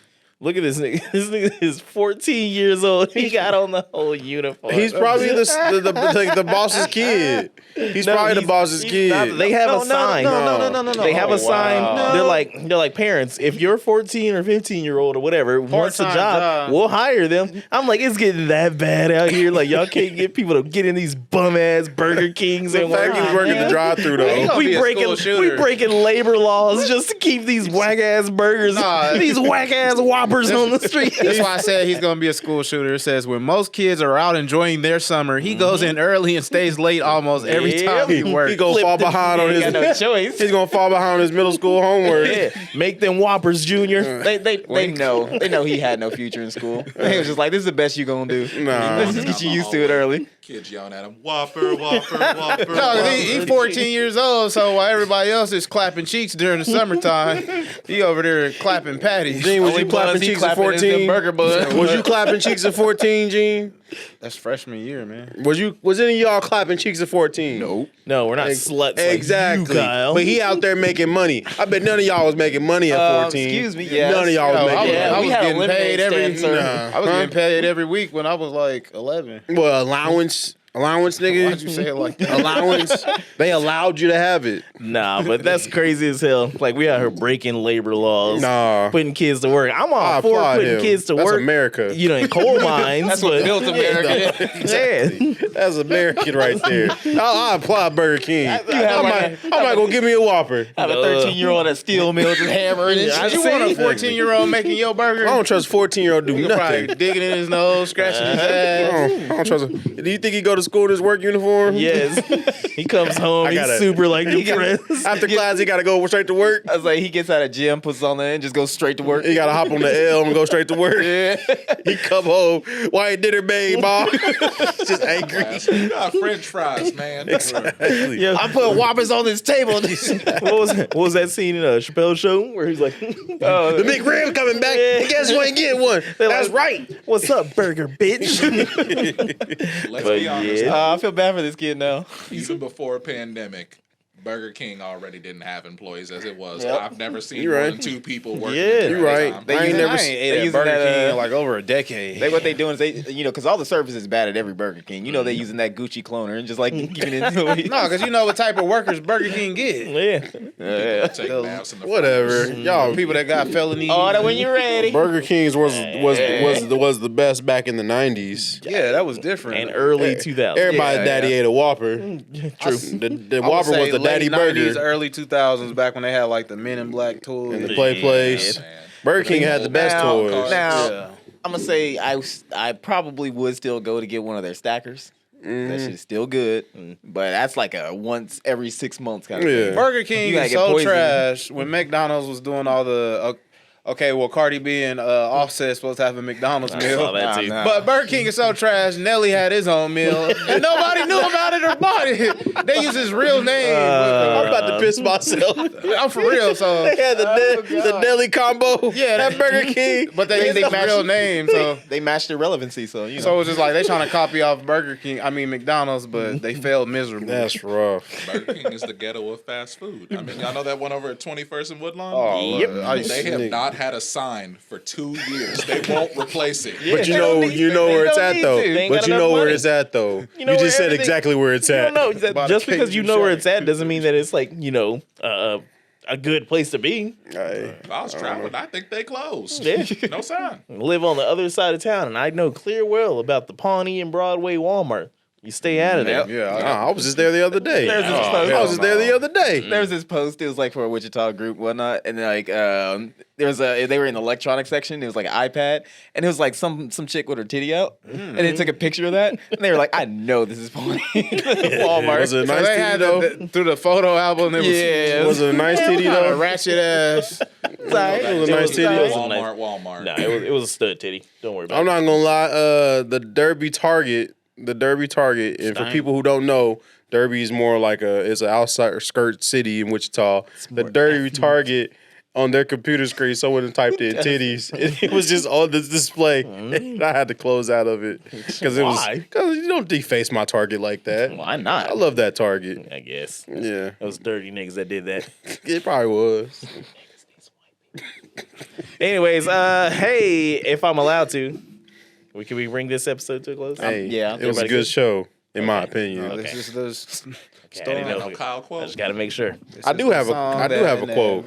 Look at this nigga. This nigga is 14 years old. He got on the whole uniform. He's probably the boss's kid. He's probably the boss's kid. They have a sign. No. They have a sign. wow. They're like parents. If you're 14 or 15-year-old or whatever wants a Part-time job, job. we'll hire them. I'm like, it's getting that bad out here. Like y'all can't get people to get in these bum ass Burger Kings The and fact he was working the drive-through He though. gonna be We a breaking school shooter. labor laws just to keep these whack ass burgers, Nah. these whack ass Whoppers on the street. That's why I said he's gonna be a school shooter. It says when most kids are out enjoying their summer, he goes in early and stays late almost every Yep. time he works. He gonna fall behind on He his. got no choice. He's gonna fall behind on his middle school homework. Yeah, make them Whoppers, Junior. They know he had no future in school. He was just like, this is the best you gonna do. Nah. Let's just get you used to it early. Kids yelling at him, Whopper, Whopper, Whopper. No, Whopper. he's 14 years old, so while everybody else is clapping cheeks during the summertime, he over there clapping patties. Gene, was Only you clapping buns he cheeks at clapping is them 14? burger buns. Was you clapping cheeks at 14, Gene? That's freshman year, man. Was any of y'all clapping cheeks at 14? Nope. No, we're not sluts. Exactly. Like you, Kyle. But he out there making money. I bet none of y'all was making money at 14. Excuse me, yes. None of y'all was Yo, making yeah, I money. was we had a getting lemonade paid every. stand, sir. I was Huh? getting paid every week when I was like 11. Well, allowance, nigga. Why'd you say it like that? Allowance. They allowed you to have it. Nah, but that's crazy as hell. Like we out here breaking labor laws, Nah. putting kids to work. I'm I all for applaud putting him. kids to That's work. America. You know, in coal mines. That's what but, built America. Yeah. That's American right there. I applaud Burger King. I might go give me a Whopper. Have a 13-year-old at steel mill just hammering and Yeah, shit. You want a 14-year-old making your burger? I don't trust 14-year-old do You probably nothing. digging in his nose, scratching his I ass. don't trust him. Do you think he go to school in his work uniform? Yes. He comes home. He's gotta- super like depressed. After class, he got to go straight to work. I was like, he gets out of gym, puts on there, and just goes straight to work. He got to hop on the L and go straight to work. Yeah. He come home. Why ain't dinner made, Bob? Just angry. You got French fries, man. Yeah. I put Whoppers on this table. What was that scene in a Chappelle show where he's like, The big rim coming back. And guess what? Ain't getting one. That's right. "What's up, burger bitch?" Let's But be honest. yeah. I feel bad for this kid now. Even before pandemic, Burger King already didn't have employees as it was. Yep. I've never seen You more right. than 2 people working. Yeah. there You at a right. time. I ain't use- never. I ain't ate at using Burger that, King in like over a decade. What they doing is because all the service is bad at every Burger King. You know they using that Gucci cloner and just like giving it to me. No, because you know what type of workers Burger King get. Yeah. Take naps in the Whatever. front. Y'all, People that got felonies. Order when you're ready. Burger King's was the best back in the 90s. Yeah, that was different. And early 2000s. Everybody's Yeah, daddy yeah. ate a Whopper. True. The I would Whopper say was the daddy late 90s, burger early 2000s, back when they had like the Men in Black toys. and the play place. Man. Burger King had the best Now- toys. Now, Yeah. I'm gonna say I probably would still go to get one of their stackers. That shit is still good, but that's like a once every 6 months kind of Yeah. thing. Burger King You gotta is get so poisoned. trash. When McDonald's was doing all the okay, well Cardi B and Offset supposed to have a McDonald's I meal. saw that too. Nah. But Burger King is so trash. Nelly had his own meal, and nobody knew about it or bought it. They use his real name. I'm about to piss myself. I'm for real. So They had the deli combo. Yeah, at Burger King. but they use his real name. So They matched their relevancy, so you know. so it's just like they trying to copy off Burger King. I mean McDonald's, but they failed miserably. That's rough. Burger King is the ghetto of fast food. I mean, y'all know that one over at 21st and Woodlawn? Oh, Yep. I They have not had a sign for 2 years. They won't replace it. But you They know, don't need- you know they where it's don't at need though. to. They ain't But got you enough know where money. it's at though. You You know just where said everything- exactly where it's at. No, About just to because pick you you know where shot. it's at doesn't mean that it's like, a good place to be. If I was traveling, I think they closed. Yeah. No sign. Live on the other side of town, and I know clear well about the Pawnee and Broadway Walmart. You stay out of there. Yeah, Nah, I was just there the other day. There's this post. I was just there the other day. There was this post. It was like for a Wichita group, whatnot, and like they were in the electronics section. It was like an iPad, and it was like some chick with her titty out, and they took a picture of that, and they were like, "I know this is Pawnee Walmart." Was it a So nice they titty had though? through the photo album. It was, Yeah. Was it a nice titty a though? ratchet ass. Sorry. It was a nice titty. It was a nice- Walmart. Nah, it was a stud titty. Don't worry about I'm it. not gonna lie. The Derby Target, and for people who don't know, Derby is more like it's an outside skirt city in Wichita. The Derby Target on their computer screen, someone typed in titties. It was just on this display. And I had to close out of it because Why? because you don't deface my Target like that. Why not? I love that Target. I guess. Yeah, Those dirty niggas that did that. it probably was. Anyways, hey, if I'm allowed to, can we bring this episode to a close? Hey, yeah. it was a Everybody good good? show, in my Okay. opinion. No, Okay. this is those. Okay, I didn't know. No Kyle I quote. just got to make sure. I do have a quote.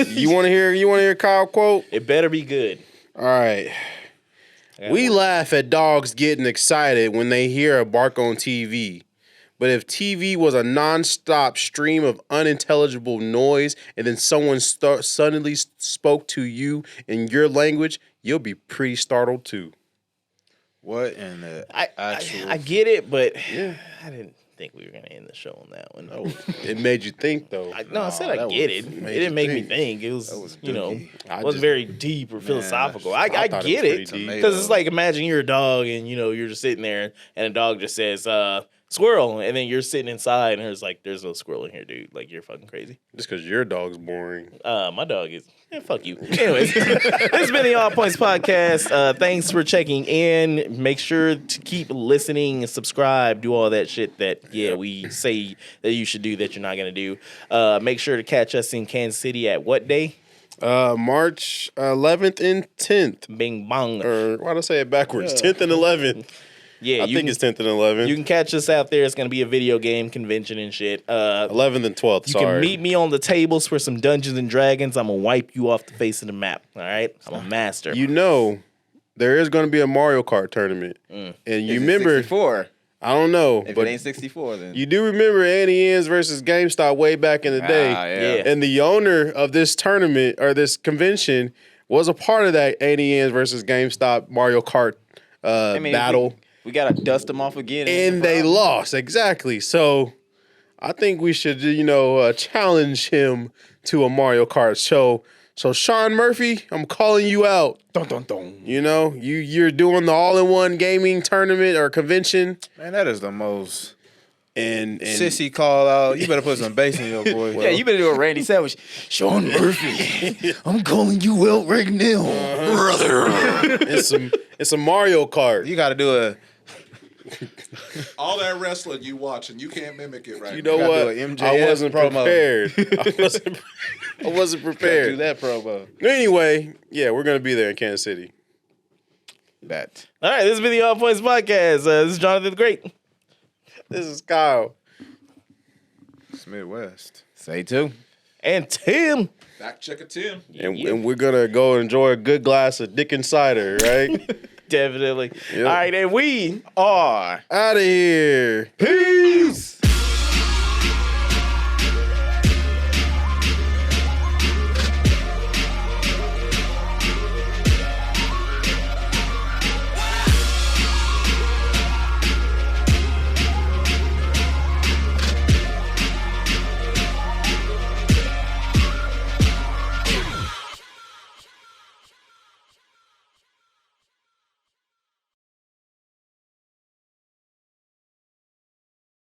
You want to hear Kyle quote? It better be good. All right. We laugh at dogs getting excited when they hear a bark on TV. But if TV was a nonstop stream of unintelligible noise and then someone suddenly spoke to you in your language, you'll be pretty startled too. What in the actual? I get it, but I didn't think we were gonna end the show on that one. It made you think though. I said I that get was- it. It made didn't you make me think. think. It was, was you know, dookie. I it wasn't just- very deep or philosophical. I thought it get was it pretty deep. because it's like imagine you're a dog and you know you're just sitting there and a dog just says squirrel and then you're sitting inside and there's no squirrel in here, dude. Like you're fucking crazy. Just because your dog's boring. My dog is. Fuck you. Anyways, this has been the All Points Podcast. Thanks for checking in. Make sure to keep listening, subscribe, do all that shit that we say that you should do that you're not gonna do. Make sure to catch us in Kansas City at what day? March 11th and 10th. Bing bong. Or why did I say it backwards? 10th and 11th. Yeah, I think it's 10th and 11th. You can catch us out there. It's gonna be a video game convention and shit. 11th and 12th. You Sorry. can meet me on the tables for some Dungeons and Dragons. I'm gonna wipe you off the face of the map. All right, I'm a master. You know, there is going to be a Mario Kart tournament, and you remember. 64. I don't know, If but it ain't 64, then you do remember Annie Ann's versus GameStop way back in the day, yeah. and the owner of this tournament or this convention was a part of that Annie Ann's versus GameStop Mario Kart battle. We gotta dust them off again. And they lost, exactly. So I think we should, challenge him to a Mario Kart show. So Sean Murphy, I'm calling you out. Dun, dun, dun. You know, you're doing the all-in-one gaming tournament or convention, Man, that is the most and sissy call out. You better put some bass in your voice. Yeah, you better do a Randy Savage. Sean Murphy, I'm calling you out right now, brother. it's a Mario Kart. You got to do a. All that wrestling you watching, you can't mimic it right You now. know gotta what? do an I MJF wasn't promo. prepared. I wasn't Do prepared. that promo. Anyway, yeah, we're gonna be there in Kansas City. Bet. All right, this has been the All Points Podcast. This is Jonathan the Great. This is Kyle. It's Midwest. Say two. And Tim. Fact checker Tim. And we're gonna go enjoy a good glass of Dickens cider, right? Definitely. Yep. All right, and we are Out of here. Peace.